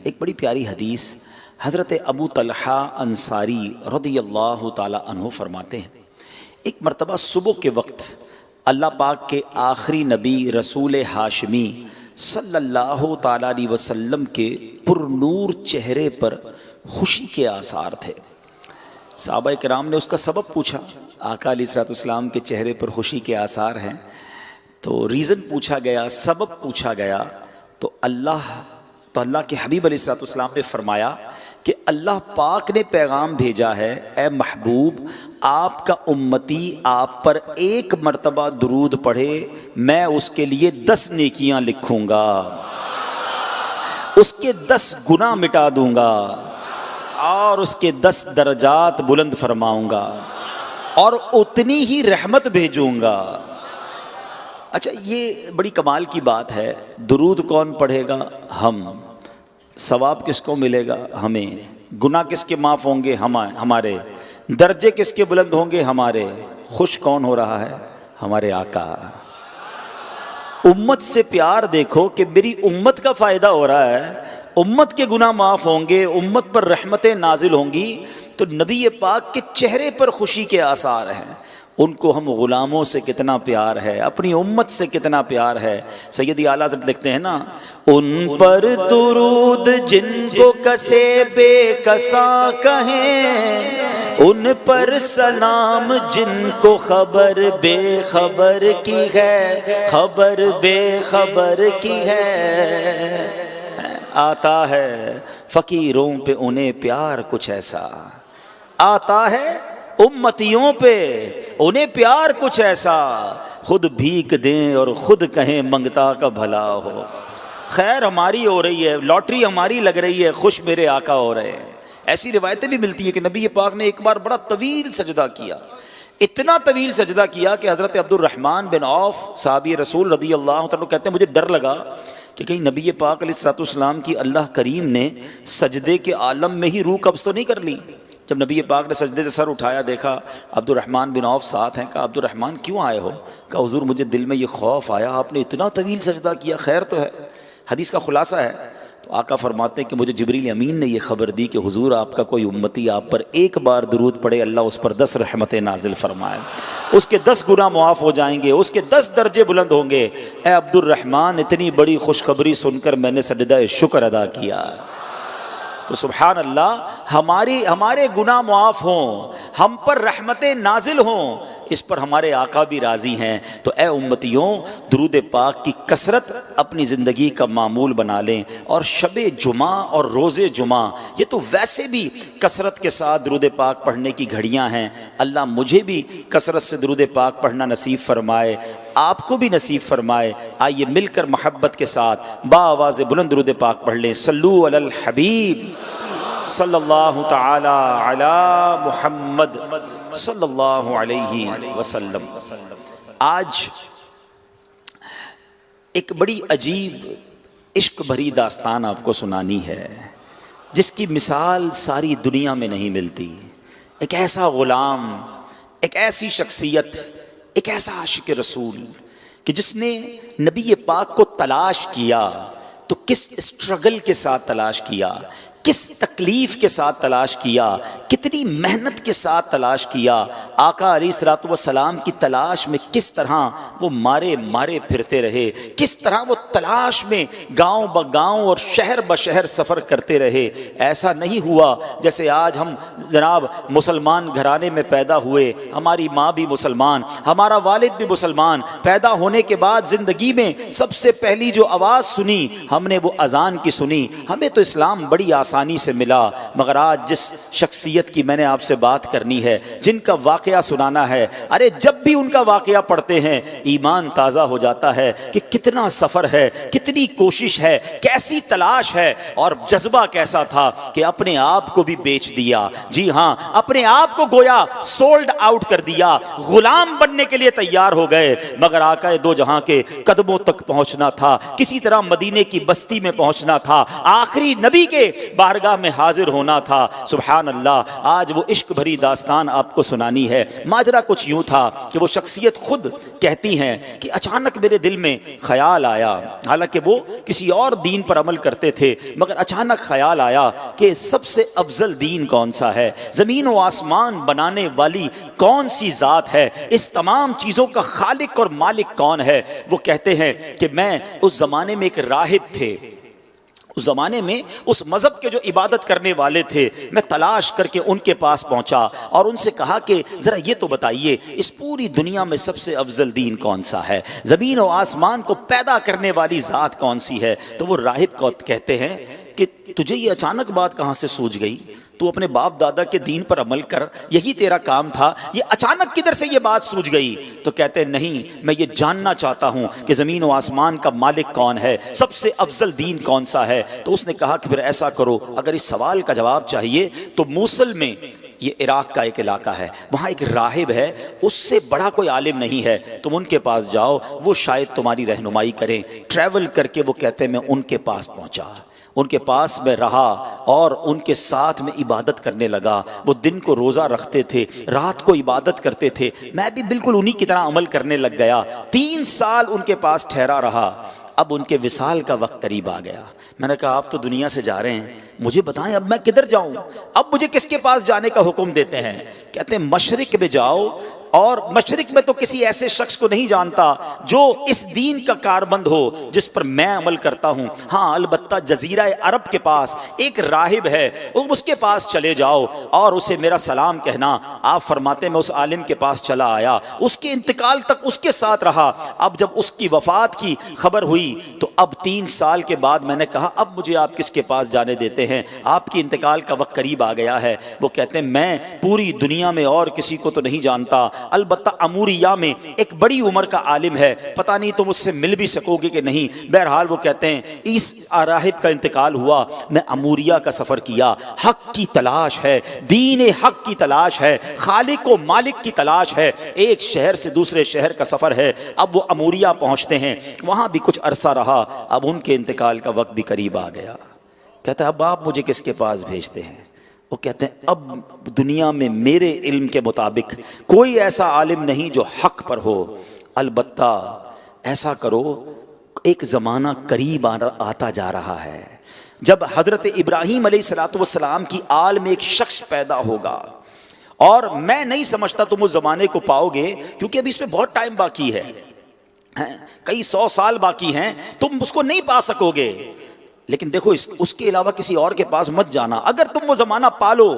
एक बड़ी प्यारी हदीस हज़रत अबू तलहा अंसारी रदियल्लाहु ताला अन्हु फरमाते हैं, एक मरतबा सुबह के वक्त अल्लाह पाक के आखिरी नबी रसूल हाशमी सल्लल्लाहु ताला अलैहि वसल्लम के पुरनूर चेहरे पर खुशी के आसार थे। सहाबा किराम ने उसका सबब पूछा, आका अलैहिस्सलाम के चेहरे पर खुशी के आसार हैं, तो रीज़न पूछा गया, सबब पूछा गया, तो अल्लाह के हबीब अलैहिस्सलाम ने फरमाया कि अल्लाह पाक ने पैगाम भेजा है, ए महबूब आपका उम्मती आप पर एक मरतबा दुरूद पढ़े, मैं उसके लिए 10 नेकियां लिखूंगा, उसके 10 गुनाह मिटा दूंगा और उसके 10 दर्जात बुलंद फरमाऊंगा और उतनी ही रहमत भेजूंगा। अच्छा, ये बड़ी कमाल की बात है। दुरूद कौन पढ़ेगा? हम। सवाब किसको मिलेगा? हमें। गुनाह किसके माफ़ होंगे? हमारे। दर्जे किसके बुलंद होंगे? हमारे। खुश कौन हो रहा है? हमारे आका। उम्मत से प्यार देखो कि मेरी उम्मत का फ़ायदा हो रहा है, उम्मत के गुनाह माफ़ होंगे, उम्मत पर रहमतें नाजिल होंगी, तो नबी पाक के चेहरे पर खुशी के आसार हैं। उनको हम ग़ुलामों से कितना प्यार है, अपनी उम्मत से कितना प्यार है। सैयदी आला हज़रत लिखते हैं ना, उन पर दुरूद जिनको कसे बेकसा कहें, उन पर सलाम जिनको खबर बेखबर की है, खबर बेखबर की है। आता है फ़कीरों पे उन्हें प्यार कुछ ऐसा, आता है उम्मतियों पे उन्हें प्यार कुछ ऐसा, खुद भीख दें और खुद कहें मंगता का भला हो। खैर हमारी हो रही है, लॉटरी हमारी लग रही है, खुश मेरे आका हो रहे हैं। ऐसी रिवायतें भी मिलती है कि नबी पाक ने एक बार बड़ा तवील सजदा किया, इतना तवील सजदा किया कि हज़रत अब्दुर्रहमान बिन औफ साहबी रसूल रदियल्लाहु तआला कहते हैं, मुझे डर लगा कि कहीं नबी पाक अलैहिस्सलाम की अल्लाह करीम ने सजदे के आलम में ही रूह कब्ज़ तो नहीं कर ली। जब नबी पाक ने सजदे से सर उठाया, देखा अब्दुर्रहमान बिन औफ साथ हैं। कहा अब्दुर्रहमान क्यों आए हो? कहा हुजूर मुझे दिल में ये खौफ आया, आपने इतना तवील सजदा किया, खैर तो है? हदीस का खुलासा है, तो आका फरमाते हैं कि मुझे जिब्रील अमीन ने यह खबर दी कि हुजूर आपका कोई उम्मती आप पर एक बार दुरूद पढ़े, अल्लाह उस पर 10 रहमतें नाजिल फरमाए, उसके 10 गुनाह मुआफ़ हो जाएंगे, उसके 10 दर्जे बुलंद होंगे। ए अब्दुर्रहमान, इतनी बड़ी खुशखबरी सुनकर मैंने सजदा शुक्र अदा किया। तो सुभान अल्लाह, हमारे गुनाह मुआफ़ हों, हम पर रहमतें नाजिल हों, इस पर हमारे आका भी राज़ी हैं। तो ए उम्मतियों, दुरूद पाक की कसरत अपनी ज़िंदगी का मामूल बना लें। और शबे जुमा और रोज़े जुमा, ये तो वैसे भी कसरत के साथ दुरूद पाक पढ़ने की घड़ियाँ हैं। अल्लाह मुझे भी कसरत से दुरूद पाक पढ़ना नसीब फरमाए, आपको भी नसीब फरमाए। आइए मिलकर मोहब्बत के साथ बाआवाज़ बुलंद दुरूद पाक पढ़ लें। सल्लू अलल हबीब सल्लल्लाहु ताला अला मुहम्मद सल्लल्लाहु अलैहि वसल्लम। आज एक बड़ी अजीब इश्क भरी दास्तान आपको सुनानी है, जिसकी मिसाल सारी दुनिया में नहीं मिलती। एक ऐसा ग़ुलाम, एक ऐसी शख्सियत, एक ऐसा आशिक रसूल कि जिसने नबी पाक को तलाश किया तो किस स्ट्रगल के साथ तलाश किया, किस तकलीफ़ के साथ तलाश किया, कितनी मेहनत के साथ तलाश किया। आका अलैहिस्सलातु वस्सलाम की तलाश में किस तरह वो मारे मारे फिरते रहे, किस तरह वो तलाश में गांव ब गांव और शहर ब शहर सफ़र करते रहे। ऐसा नहीं हुआ जैसे आज हम जनाब मुसलमान घराने में पैदा हुए, हमारी माँ भी मुसलमान, हमारा वालिद भी मुसलमान, पैदा होने के बाद ज़िंदगी में सबसे पहली जो आवाज़ सुनी हमने वो अज़ान की सुनी। हमें तो इस्लाम बड़ी आसानी से मिला, मगर आज जिस शख्सियत की मैंने आपसे बात करनी है, जिनका वाक़या सुनाना है, अरे जब भी उनका वाक़या पढ़ते हैं ईमान ताज़ा हो जाता है कि कितना सफ़र है, कितनी कोशिश है, कैसी तलाश है और जज्बा कैसा था कि अपने आप को भी बेच दिया। जी हाँ, अपने आप को गोया सोल्ड आउट कर दिया, गुलाम बनने के लिए तैयार हो गए। मगर आका दो जहां के कदमों तक पहुंचना था, किसी तरह मदीने की बस्ती में पहुंचना था, आखिरी नबी के बारगाह में हाजिर होना था। सुभान अल्लाह, आज वो इश्क भरी दास्तान आपको सुनानी है। माजरा कुछ यूँ था कि वो शख्सियत खुद कहती हैं कि अचानक मेरे दिल में ख्याल आया, हालांकि वो किसी और दीन पर अमल करते थे, मगर अचानक ख्याल आया कि सबसे अफजल दीन कौन सा है, ज़मीन व आसमान बनाने वाली कौन सी ज़ात है, इस तमाम चीज़ों का खालिक और मालिक कौन है। वो कहते हैं कि मैं उस ज़माने में एक राहिब थे, उस ज़माने में उस मज़हब के जो इबादत करने वाले थे, मैं तलाश करके उनके पास पहुंचा और उनसे कहा कि ज़रा ये तो बताइए इस पूरी दुनिया में सबसे अफजल दीन कौन सा है, ज़मीन और आसमान को पैदा करने वाली ज़ात कौन सी है। तो वो राहिब को कहते हैं कि तुझे ये अचानक बात कहाँ से सूझ गई, तू अपने बाप दादा के दीन पर अमल कर, यही तेरा काम था, ये अचानक किधर से ये बात सूझ गई। तो कहते हैं नहीं, मैं ये जानना चाहता हूँ कि ज़मीन व आसमान का मालिक कौन है, सबसे अफजल दीन कौन सा है। तो उसने कहा कि फिर ऐसा करो, अगर इस सवाल का जवाब चाहिए तो मूसल में, ये इराक का एक इलाका है, वहाँ एक राहिब है, उससे बड़ा कोई आलिम नहीं है, तुम उनके पास जाओ, वो शायद तुम्हारी रहनुमाई करें। ट्रैवल करके वो कहते हैं मैं उनके पास पहुँचा, उनके पास मैं रहा और उनके साथ में इबादत करने लगा। वो दिन को रोज़ा रखते थे, रात को इबादत करते थे, मैं भी बिल्कुल उन्हीं की तरह अमल करने लग गया। 3 साल उनके पास ठहरा रहा। अब उनके विसाल का वक्त करीब आ गया। मैंने कहा आप तो दुनिया से जा रहे हैं, मुझे बताएं अब मैं किधर जाऊं, अब मुझे किसके पास जाने का हुक्म देते हैं। कहते हैं मशरिक में जाओ, और मशरिक में तो किसी ऐसे शख्स को नहीं जानता जो इस दीन का कारबंद हो जिस पर मैं अमल करता हूँ। हाँ, अलबत्ता जजीरा अरब के पास एक राहिब है, उसके पास चले जाओ और उसे मेरा सलाम कहना। आप फरमाते मैं उस आलिम के पास चला आया, उसके इंतकाल तक उसके साथ रहा। अब जब उसकी वफात की खबर हुई तो अब 3 साल के बाद मैंने कहा अब मुझे आप किसके पास जाने देते हैं, आपकी इंतकाल का वक्त करीब आ गया है। वो कहते हैं मैं पूरी दुनिया में और किसी को तो नहीं जानता, अलबत्ता अमूरिया में एक बड़ी उम्र का आलिम है, पता नहीं तुम उससे मिल भी सकोगे कि नहीं। बहरहाल वो कहते हैं इस राहिब का इंतकाल हुआ, मैं अमूरिया का सफ़र किया, हक की तलाश है, दीन हक की तलाश है, खालिक व मालिक की तलाश है, एक शहर से दूसरे शहर का सफ़र है। अब वो अमूरिया पहुँचते हैं, वहाँ भी कुछ अरसा रहा, अब उनके इंतकाल का वक्त भी करीब आ गया। कहता है अब आप मुझे किसके पास भेजते हैं। वो कहते हैं अब दुनिया में मेरे इल्म के मुताबिक कोई ऐसा आलिम नहीं जो हक पर हो, अलबत्ता ऐसा करो, एक ज़माना करीब आता जा रहा है जब हज़रत इब्राहीम अलैहिस्सलाम की आल में एक शख्स पैदा होगा, और मैं नहीं समझता तुम उस ज़माने को पाओगे, क्योंकि अभी इसमें बहुत टाइम बाकी है, कई 100 साल बाकी हैं, तुम उसको नहीं पा सकोगे। लेकिन देखो उसके अलावा किसी और के पास मत जाना, अगर तुम वो ज़माना पालो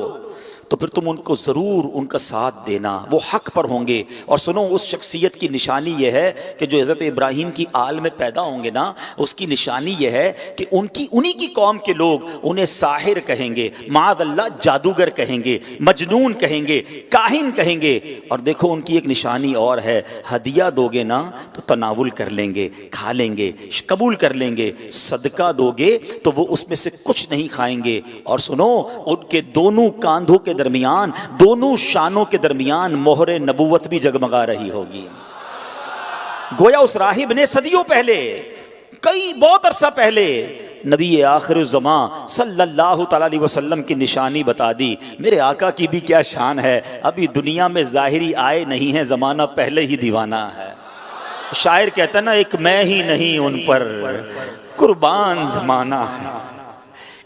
तो फिर तुम उनको ज़रूर उनका साथ देना, वो हक पर होंगे। और सुनो, उस शख्सियत की निशानी ये है कि जो हज़रत इब्राहीम की आल में पैदा होंगे ना, उसकी निशानी ये है कि उन्हीं की कौम के लोग उन्हें साहिर कहेंगे, माअल्लाह जादूगर कहेंगे, मजनून कहेंगे, काहिन कहेंगे। और देखो उनकी एक निशानी और है, हदिया दोगे ना तो तनावुल कर लेंगे, खा लेंगे, कबूल कर लेंगे, सदका दोगे तो वो उसमें से कुछ नहीं खाएंगे। और सुनो, उनके दोनों कांधों के दरमियान, दोनों शानों के दरमियान मोहरे नबूवत भी जगमगा रही होगी। गोया उस राहिब ने सदियों पहले, बहुत अरसा पहले नबी आखिरुज़्ज़मां सल्लल्लाहु तआला अलैहि वसल्लम की निशानी बता दी। मेरे आका की भी क्या शान है, अभी दुनिया में ज़ाहिरी आए नहीं है, ज़माना पहले ही दीवाना है। शायर कहता है ना, एक मैं ही नहीं उन पर कुर्बान ज़माना है,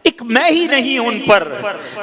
एक मैं ही नहीं उन पर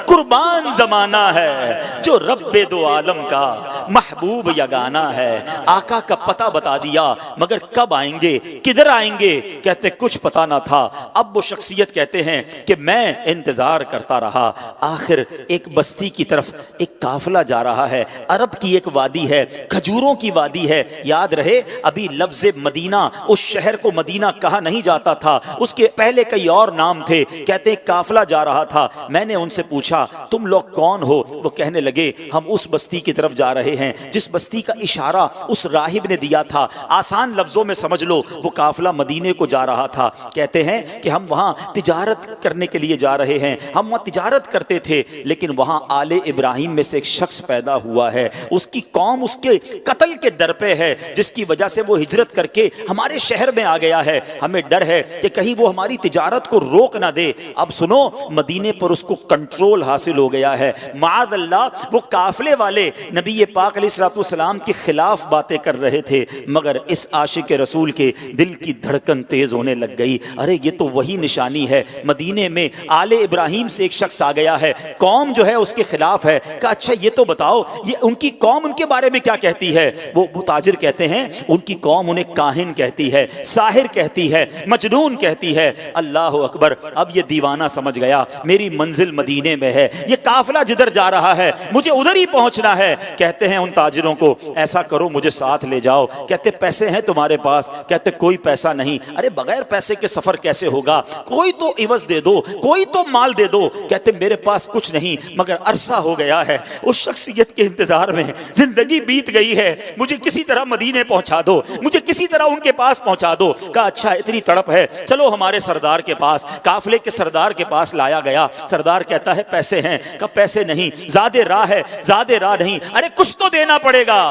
कुर्बान ज़माना है, जो रब्बे दो आलम का महबूब यगाना है। आका का पता बता दिया, मगर कब आएंगे, किधर आएंगे, कहते कुछ पता ना था। अब वो शख्सियत कहते हैं कि मैं इंतज़ार करता रहा, आखिर एक बस्ती की तरफ एक काफिला जा रहा है, अरब की एक वादी है, खजूरों की वादी है। याद रहे अभी लफ्ज़ मदीना, उस शहर को मदीना कहा नहीं जाता था, उसके पहले कई और नाम थे। कहते काफिला जा रहा था, मैंने उनसे पूछा तुम लोग कौन हो। वो कहने लगे हम उस बस्ती की तरफ जा रहे हैं जिस बस्ती का इशारा उस राहिब ने दिया था। आसान लफ्जों में समझ लो, वो काफिला मदीने को जा रहा था। कहते हैं कि हम वहाँ तिजारत करने के लिए जा रहे हैं, हम वहाँ तिजारत करते थे, लेकिन वहाँ आले इब्राहिम में से एक शख्स पैदा हुआ है, उसकी कौम उसके कत्ल के दर पे है, जिसकी वजह से वो हिजरत करके हमारे शहर में आ गया है। हमें डर है कि कहीं वो हमारी तिजारत को रोक ना दे। अब सुनो, सुनो, मदीने पर उसको कंट्रोल हासिल हो गया है। माअद अल्लाह, वो काफिले वाले नबी पाक अलैहिस्सलाम के खिलाफ बातें कर रहे थे, मगर इस आशिक रसूल के दिल की धड़कन तेज होने लग गई। अरे ये तो वही निशानी है। मदीने में आले इब्राहिम से एक शख्स आ गया है, कौम जो है उसके खिलाफ है। कहा अच्छा ये तो बताओ, ये उनकी कौम उनके बारे में क्या कहती है? वो ताजिर कहते हैं उनकी कौम उन्हें काहिन कहती है, साहिर कहती है, मजनून कहती है। अल्लाह अकबर। अब ये दीवाना समझ गया मेरी मंजिल मदीने में है, ये काफिला जिधर जा रहा है मुझे उधर ही पहुंचना है। कहते हैं उन ताजिरों को, ऐसा करो मुझे साथ ले जाओ। कहते पैसे हैं तुम्हारे पास? कहते कोई पैसा नहीं। अरे बगैर पैसे के सफर कैसे होगा? कोई तो इवज दे दो, कोई तो माल दे दो। कहते मेरे पास कुछ नहीं, मगर अरसा हो गया है उस शख्सियत के इंतजार में, जिंदगी बीत गई है, मुझे किसी तरह मदीने पहुंचा दो, मुझे किसी तरह उनके पास पहुंचा दो। कहा अच्छा इतनी तड़प है, चलो हमारे सरदार के पास। काफिले के सरदार के पास लाया गया। सरदार कहता है पैसे हैं? कहा पैसे नहीं, ज़्यादा राह है। ज़्यादा राह नहीं? अरे कुछ तो देना पड़ेगा।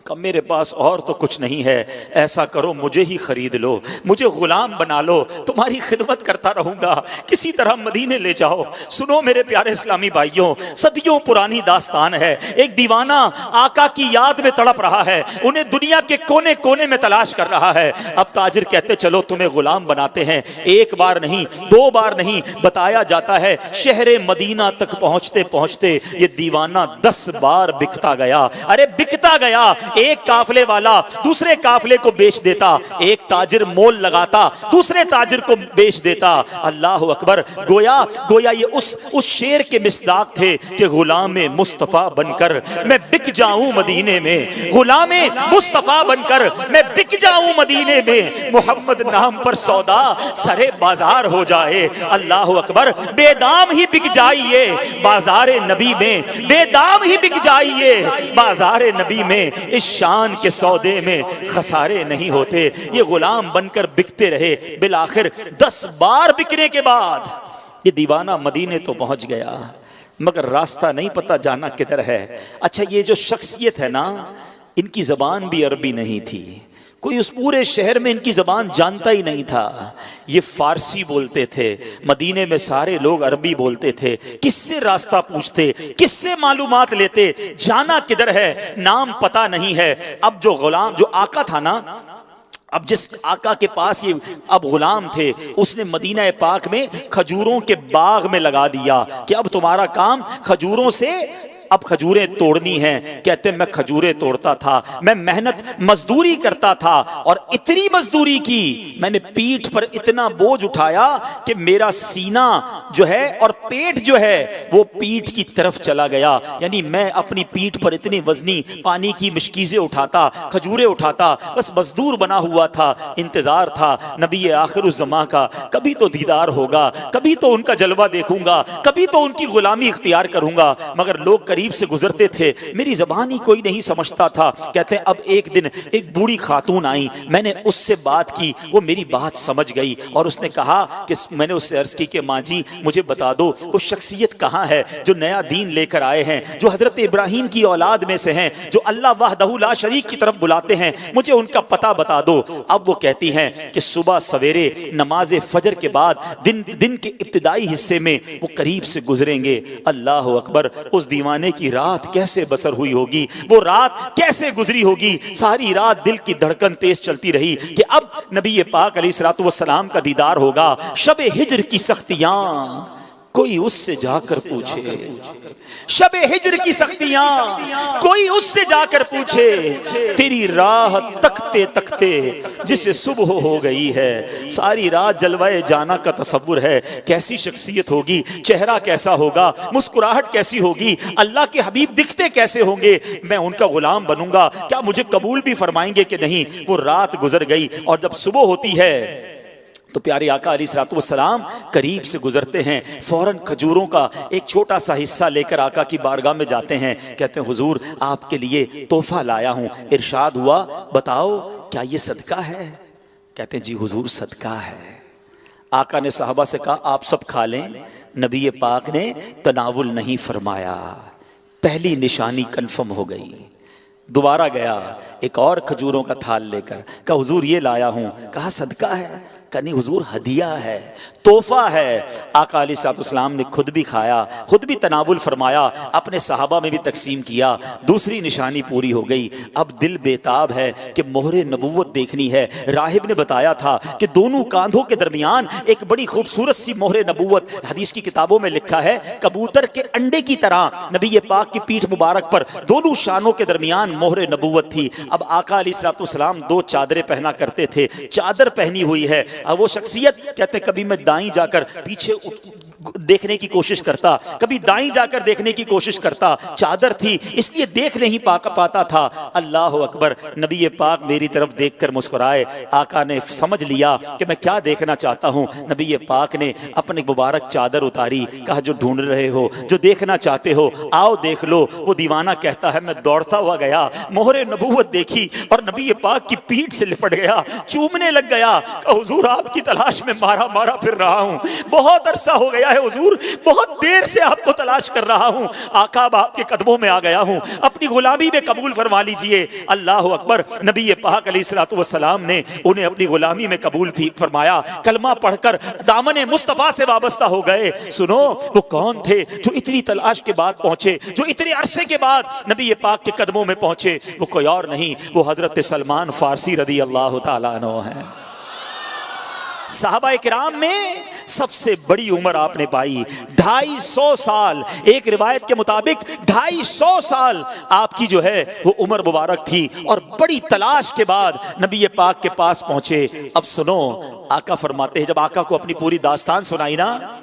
कब मेरे पास और तो कुछ नहीं है, ऐसा करो मुझे ही खरीद लो, मुझे गुलाम बना लो, तुम्हारी खिदमत करता रहूंगा, किसी तरह मदीने ले जाओ। सुनो मेरे प्यारे इस्लामी भाइयों, सदियों पुरानी दास्तान है। एक दीवाना आका की याद में तड़प रहा है, उन्हें दुनिया के कोने कोने में तलाश कर रहा है। अब ताजिर कहते चलो तुम्हें गुलाम बनाते हैं। एक बार नहीं, दो बार नहीं, बताया जाता है शहरे मदीना तक पहुंचते पहुंचते ये दीवाना 10 बार बिकता गया। अरे बिकता गया। एक काफिले वाला दूसरे काफिले को बेच देता, एक ताजिर मोल लगाता, दूसरे ताजिर को बेच देता। अल्लाह अकबर। गोया ये उस शेर के मिसदाक थे कि गुलामे मुस्तफा बनकर मैं बिक जाऊं मदीने में, गुलामे मुस्तफा बनकर मैं बिक जाऊं मदीने में, मोहम्मद नाम पर सौदा सरे बाजार हो जाए। अल्लाह अकबर। बेदाम ही बिक जाइए बाजारे नबी में, बेदाम ही बिक जाइए बाजारे नबी में, इस शान के सौदे में खसारे नहीं होते। ये गुलाम बनकर बिकते रहे। बिलाखिर 10 बार बिकने के बाद ये दीवाना मदीने तो पहुंच गया, मगर रास्ता नहीं पता जाना किधर है। अच्छा ये जो शख्सियत है ना, इनकी जबान भी अरबी नहीं थी, कोई उस पूरे शहर में इनकी जबान जानता ही नहीं था। ये फारसी बोलते थे, मदीने में सारे लोग अरबी बोलते थे। किससे रास्ता पूछते, किससे मालूमात लेते, जाना किधर है, नाम पता नहीं है। अब जो गुलाम, जो आका था ना, अब जिस आका के पास ये अब गुलाम थे, उसने मदीना पाक में खजूरों के बाग में लगा दिया कि अब तुम्हारा काम खजूरों से, अब खजूरें तोड़नी हैं। कहते मैं खजूरें तोड़ता था, मैं मेहनत मजदूरी करता था, और इतनी मजदूरी की, मैंने पीठ पर इतना बोझ उठाया कि मेरा सीना जो है और पेट जो है वो पीठ की तरफ चला गया। यानी मैं अपनी पीठ पर इतनी वजनी पानी की मशकीज़ें उठाता, खजूरें उठाता, बस मजदूर बना हुआ था। इंतजार था नबी आखिरुज़्ज़मा का, कभी तो दीदार होगा, कभी तो उनका जलवा देखूंगा, कभी तो उनकी गुलामी इख्तियार करूंगा। मगर लोग करीब से गुजरते थे, मेरी ज़बान ही कोई नहीं समझता था। कहते हैं अब एक दिन एक बूढ़ी खातून आई, मैंने उससे बात की, वो मेरी बात समझ गई और उसने कहा कि मैंने उससे अर्ज की कि माँ जी मुझे बता दो वो शख्सियत कहाँ है जो नया दीन लेकर आए हैं, जो हजरत इब्राहिम की औलाद में से हैं, जो अल्लाह वहदहू ला शरीक की तरफ बुलाते हैं, मुझे उनका पता बता दो। अब वो कहती हैं कि सुबह सवेरे नमाज फजर के बाद दिन के इब्तिदाई हिस्से में वो करीब से गुजरेंगे। अल्लाह अकबर। उस दीवाने की रात कैसे बसर हुई होगी, वो रात कैसे गुजरी होगी। सारी रात दिल की धड़कन तेज चलती रही कि अब नबी पाक अलैहिस्सलातु वस्सलाम का दीदार होगा। शब हिज्र की सख्तियां कोई उससे जाकर पूछे, शबे हिज्र की सख्तियां कोई उससे जाकर पूछे, तेरी राह तकते तकते जिसे सुबह हो गई है। सारी रात जलवाए जाना का तसव्वुर है, कैसी शख्सियत होगी, चेहरा कैसा होगा, मुस्कुराहट कैसी होगी, अल्लाह के हबीब दिखते कैसे होंगे, मैं उनका गुलाम बनूंगा, क्या मुझे कबूल भी फरमाएंगे कि नहीं। वो रात गुजर गई और जब सुबह होती है तो प्यारे आका अलैहिस्सलातु वस्सलाम करीब से गुजरते हैं, फौरन खजूरों का एक छोटा सा हिस्सा लेकर आका की बारगाह में जाते हैं। कहते हैं हुजूर आपके लिए तोहफा लाया हूँ। इरशाद हुआ बताओ क्या ये सदका है? कहते हैं जी हुजूर सदका है। आका ने साहबा से कहा आप सब खा लें। नबी पाक ने तनावुल नहीं फरमाया। पहली निशानी कन्फर्म हो गई। दोबारा गया एक और खजूरों का थाल लेकर, कहा हुजूर ये लाया हूँ। कहा सदका है? आका ने हुजूर हदिया है, तोहफा है। आका अलैहिस्सलाम ने खुद भी खाया, खुद भी तनावुल फरमाया, अपने सहाबा में भी तकसीम किया। दूसरी निशानी पूरी हो गई। अब दिल बेताब है कि मोहरे नबूवत देखनी है। राहिब ने बताया था कि दोनों कांधों के दरमियान एक बड़ी खूबसूरत सी मोहरे नबूवत, हदीस की किताबों में लिखा है कबूतर के अंडे की तरह नबी पाक की पीठ मुबारक पर दोनों शानों के दरमियान मोहरे नबूवत थी। अब आका अलैहिस्सलाम 2 चादरें पहना करते थे, चादर पहनी हुई है। अब वो शख्सियत कहते कभी मैं दाईं जाकर पीछे देखने की कोशिश करता, कभी दाईं जाकर देखने की कोशिश करता, चादर थी इसलिए देख नहीं पाता था। अल्लाह अकबर, नबी पाक मेरी तरफ देखकर मुस्कुराए। आका ने समझ लिया कि मैं क्या देखना चाहता हूँ। नबी पाक ने अपनी मुबारक चादर उतारी, कहा जो ढूंढ रहे हो, जो देखना चाहते हो, आओ देख लो। वो दीवाना कहता है मैं दौड़ता हुआ गया, मोहरे नबूवत देखी और नबी पाक की पीठ से लिपट गया, चूमने लग गया। हुजूर आपकी तलाश में मारा मारा फिर रहा हूँ, बहुत अरसा हो गया है हुजूर, बहुत देर से आपको तलाश कर रहा हूँ। आका आपके कदमों में आ गया हूँ, अपनी गुलामी में कबूल फरमा लीजिए। अल्लाह अकबर, नबी पाक अलैहिस्सलाम ने उन्हें अपनी गुलामी में कबूल फरमाया। कलमा पढ़कर दामन मुस्तफा से वाबस्ता हो गए। सुनो, वो कौन थे जो इतनी तलाश के बाद पहुंचे, जो इतने अरसे के बाद नबी पाक के कदमों में पहुंचे? वो कोई और नहीं, वो हजरत सलमान फारसी रदी अल्लाह ताला अन्हु हैं। साहबा किराम में सबसे बड़ी उम्र आपने पाई, 250 साल। एक रिवायत के मुताबिक 250 साल आपकी जो है वो उम्र मुबारक थी और बड़ी तलाश के बाद नबी पाक के पास पहुंचे। अब सुनो, आका फरमाते हैं, जब आका को अपनी पूरी दास्तान सुनाई ना,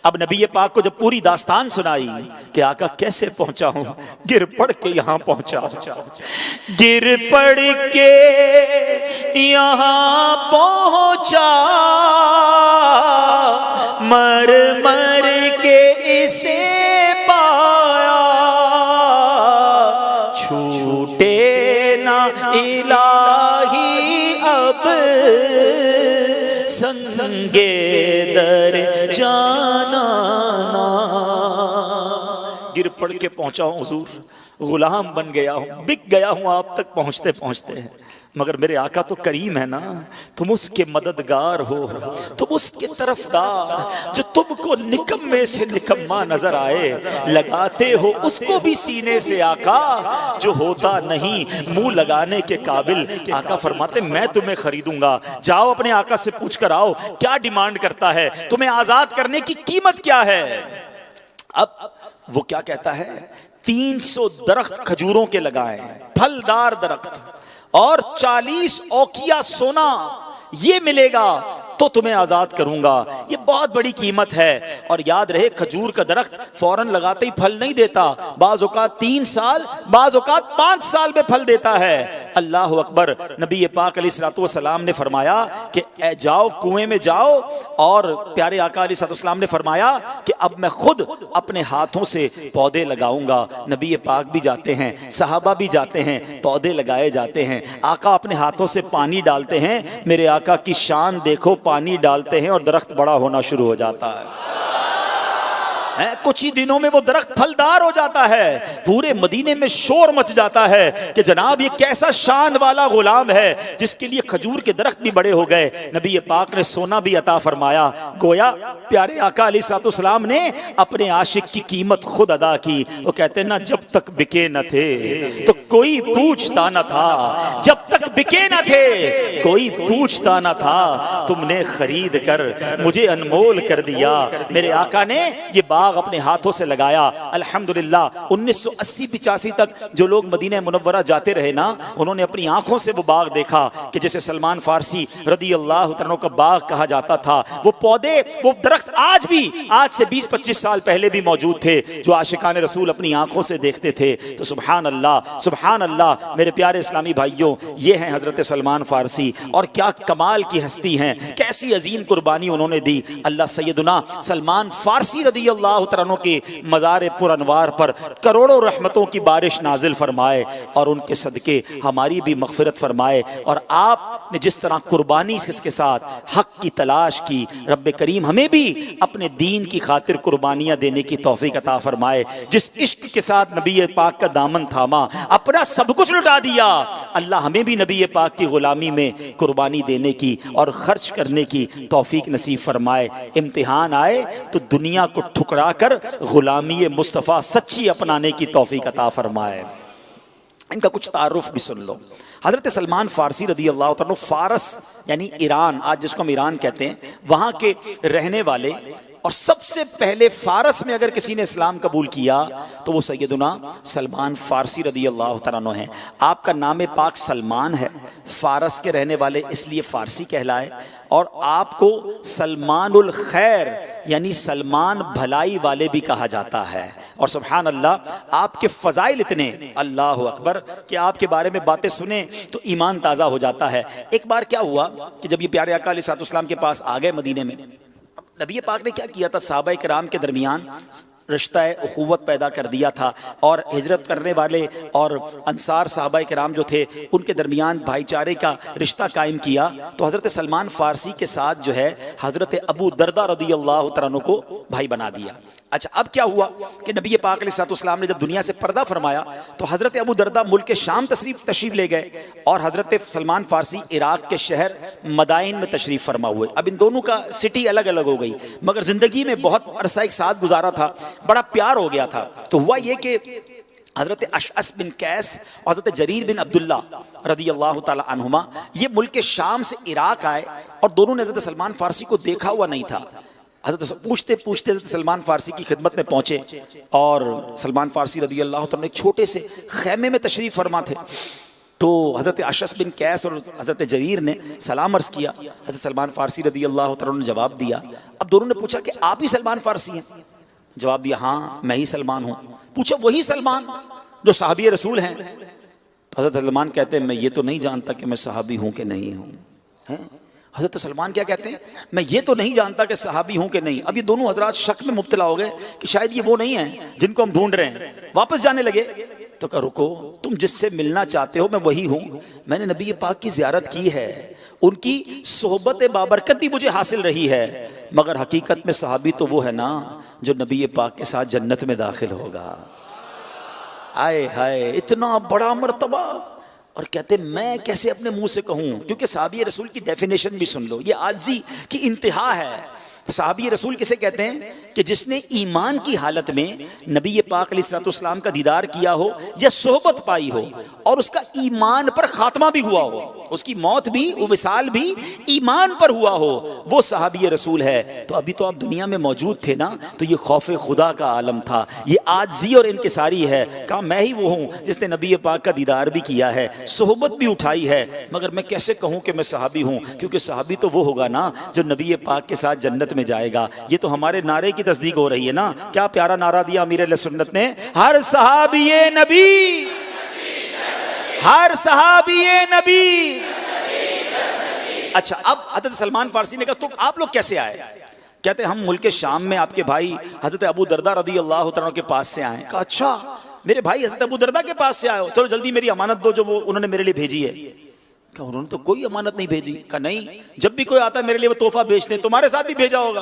अब नबी पाक को जब पूरी दास्तान सुनाई कि आका कैसे पहुंचा हूं, गिर पड़ के यहां पहुंचा, गिर पड़ के यहां पहुंचा, मर मर के इसे पाया, छूटे ना इलाही अब संगे दर जाना ना। गिर पड़ के पहुंचा हूं हुजूर, गुलाम बन गया हूं, बिक गया हूं आप तक पहुंचते पहुंचते हैं। मगर मेरे आका तो करीम है ना, तुम उसके मददगार हो, तुम उसके तरफदार, जो तुमको निकम्मे से निकम्मा नजर आए, लगाते हो उसको भी सीने से आका, जो होता नहीं मुंह लगाने के काबिल। आका फरमाते मैं तुम्हें खरीदूंगा, जाओ अपने आका से पूछ कर आओ क्या डिमांड करता है, तुम्हें आजाद करने की कीमत क्या है। अब वो क्या कहता है, 300 दरख्त खजूरों के लगाए, फलदार दरख्त, और 40 औकिया सोना, ये मिलेगा तो तुम्हें आजाद करूंगा। ये बहुत बड़ी कीमत है। और याद रहे, खजूर का दरख्त फौरन लगाते ही फल नहीं देता, बाज़ औक़ात 3 साल, बाज़ औक़ात 5 साल में फल देता है। अल्लाह अकबर, नबी पाक अलैहिस्सलाम ने फरमाया कि जाओ कुएं में जाओ, और प्यारे आका अलैहिस्सलाम ने फरमाया कि अब मैं खुद अपने हाथों से पौधे लगाऊंगा। नबी पाक भी जाते हैं, सहाबा भी जाते हैं, पौधे लगाए जाते हैं। आका अपने हाथों से पानी डालते हैं, मेरे आका की शान देखो, पानी डालते हैं और दरख्त बड़ा होना शुरू हो जाता है। कुछ ही दिनों में वो दरख्त फलदार हो जाता है। पूरे मदीने में शोर मच जाता है कि जनाब ये कैसा शान वाला गुलाम है जिसके लिए खजूर के दरख्त भी बड़े हो गए। नबी पाक ने सोना भी अता फरमाया। गोया प्यारे आका अलैहिस्सलाम ने अपने आशिक की कीमत खुद अदा की। वो कहते ना, जब तक बिके न थे तो कोई पूछता न था, जब तक बिके न थे कोई पूछता न था, तुमने खरीद कर मुझे अनमोल कर दिया। मेरे आका ने ये बाग अपने हाथों से लगाया। अल्हम्दुलिल्लाह 1980-85 तक जो लोग मदीना मुनव्वरा जाते रहे ना, उन्होंने अपनी आंखों से वो बाग देखा कि जैसे सलमान फारसी रदी अल्लाह तआला का बाग कहा जाता था। वो पौधे, वो दरख्त आज भी, आज से 20-25 साल पहले भी मौजूद थे, जो आशिकाने रसूल अपनी आंखों से देखते थे। तो सुभान अल्लाह, सुभान अल्लाह। मेरे प्यारे इस्लामी भाइयों, ये हैं हजरत सलमान फारसी, और क्या कमाल की हस्ती हैं, कैसी अजीम कुर्बानी उन्होंने दी। अल्लाह सैयदुना सलमान फारसी रदी अल्लाह तआला के मज़ार पुरअनवार पर करोड़ों रहमतों की बारिश नाजिल फरमाए और उनके सदके हमारी भी मग़फ़िरत फरमाए। और आपने जिस तरह कुर्बानी के साथ हक की तलाश की, रब्बे करीम हमें भी अपने दीन की खातिर कुर्बानियाँ देने की तौफ़ीक़ अता फरमाए। जिस इश्क के साथ नबी पाक का दामन थामा, अपना सब कुछ लुटा दिया, अल्लाह हमें भी नबी पाक की ग़ुलामी में कुर्बानी देने की और खर्च करने की तौफीक नसीब फरमाए। इम्तिहान आए तो दुनिया को ठुकरा कर ग़ुलामी मुस्तफ़ा सच्ची अपनाने की तौफीक अता फरमाए। इनका कुछ तारुफ भी सुन लो। हज़रत सलमान फ़ारसी रदी अल्लाह तआला फ़ारस यानी ईरान, आज जिसको हम ईरान कहते हैं, वहाँ के रहने वाले, और सबसे पहले फ़ारस में अगर किसी ने इस्लाम कबूल किया तो वो सैयदुना सलमान फ़ारसी रदी अल्लाह तआला अन्हु हैं। आपका नाम पाक सलमान है, फ़ारस के रहने वाले इसलिए फ़ारसी कहलाए, और आपको सलमानुल खैर यानी सलमान भलाई वाले भी कहा जाता है। और सुभान अल्लाह, आपके फ़ज़ाइल इतने, अल्लाह अकबर, कि आपके बारे में बातें सुने तो ईमान ताज़ा हो जाता है। एक बार क्या हुआ कि जब ये प्यारे आका अलैहिस्सलाम के पास आ गए मदीने में, नबी पाक ने क्या किया था, सहाबा किराम के दरमियान रिश्ता उखुवत पैदा कर दिया था, और हिजरत करने वाले और अंसार सहाबा किराम जो थे उनके दरमियान भाईचारे का रिश्ता कायम किया। तो हज़रत सलमान फ़ारसी के साथ जो है हज़रत अबू दरदा रदी अल्लाह तआला अन्हु को भाई बना दिया। अच्छा, अब क्या हुआ कि नबी पाक अलैहिस्सलाम ने जब दुनिया से पर्दा फरमाया तो हज़रत अबू दरदा मुल्क शाम तशरीफ़ ले गए, और हज़रत सलमान फ़ारसी इराक़ के शहर मदाइन में तशरीफ़ फरमा हुए। अब इन दोनों का सिटी अलग अलग हो गई, मगर ज़िंदगी में बहुत अरसा एक साथ गुजारा था, बड़ा प्यार हो गया था। तो हुआ ये कि हज़रत अशअस बिन कैस और हज़रत जरीर बिन अब्दुल्ला रदी अल्लाह तआला अन्हुमा ये मुल्क शाम से इराक़ आए, और दोनों ने हज़रत सलमान फ़ारसी को देखा हुआ नहीं था। हज़रत पूछते पूछते हज़रत सलमान फ़ारसी की खिदमत में पहुँचे, और सलमान फ़ारसी रदी अल्लाह तआला एक छोटे से खैमे में तशरीफ़ फरमा थे। तो हज़रत अशअस बिन कैस और हज़रत जरीर ने सलाम अर्ज़ किया। हज़रत सलमान फ़ारसी रदी अल्लाह तआला ने जवाब दिया। अब दोनों ने पूछा कि आप ही सलमान फ़ारसी हैं? जवाब दिया, हाँ मैं ही सलमान हूँ। पूछा, वही सलमान जो सहाबी रसूल हैं? तो हज़रत सलमान कहते हैं, मैं ये तो नहीं जानता कि मैं सहाबी हूँ कि नहीं हूँ। हज़रत सलमान क्या कहते हैं, मैं ये तो नहीं जानता कि सहाबी हूँ कि नहीं। अब ये दोनों हजरात शक में मुब्तला हो गए कि शायद ये वो नहीं है जिनको हम ढूंढ रहे हैं। वापस जाने लगे तो कहा, रुको, तुम जिससे मिलना चाहते हो मैं वही हूँ। मैंने नबी पाक की ज़ियारत की है, उनकी सोहबत बाबरकत भी मुझे हासिल रही है, मगर हकीकत में सहाबी तो वो है ना जो नबी पाक के साथ जन्नत में दाखिल होगा। आए हाय, इतना बड़ा मर्तबा। और कहते मैं कैसे अपने मुंह से कहूँ, क्योंकि सहाबी रसूल की डेफिनेशन भी सुन लो, ये आजी की इंतहा है। सहाबी रसूल किसे कहते हैं कि जिसने ईमान की हालत में नबी पाक अलैहिस्सलाम का दीदार किया हो या सोहबत पाई हो, और उसका ईमान पर खात्मा भी हुआ हो, उसकी मौत भी, विसाल भी ईमान पर हुआ हो, वो सहाबी रसूल है। तो अभी तो आप दुनिया में मौजूद थे ना, तो ये खौफ खुदा का आलम था, ये आजी और इनकिसारी है। कहा मैं ही वो हूँ जिसने नबी पाक का दीदार भी किया है, सोहबत भी उठाई है, मगर मैं कैसे कहूँ कि मैं सहाबी हूँ, क्योंकि सहाबी तो वो होगा ना जो नबी पाक के साथ जन्नत में जाएगा। ये तो हमारे नारे की तस्दीक हो रही है ना। क्या प्यारा नारा दिया अमीर अहले सुन्नत ने, हर सहाबी नबी, हर सहाबी नबी। अच्छा, अब हज़रत सलमान फ़ारसी ने कहा, तुम आप लोग कैसे आए? कहते हम मुल्क शाम में आपके भाई हज़रत अबू दरदा रदी अल्लाह तआला के पास से आए। कहा अच्छा, मेरे भाई हज़रत अबू दरदा के पास से आए हो, चलो जल्दी मेरी अमानत दो जो वो उन्होंने मेरे लिए भेजी है। कहा उन्होंने तो कोई अमानत नहीं भेजी। कहा नहीं, जब भी कोई आता है मेरे लिए वो तोहफा भेजते हैं, तुम्हारे साथ भी भेजा होगा।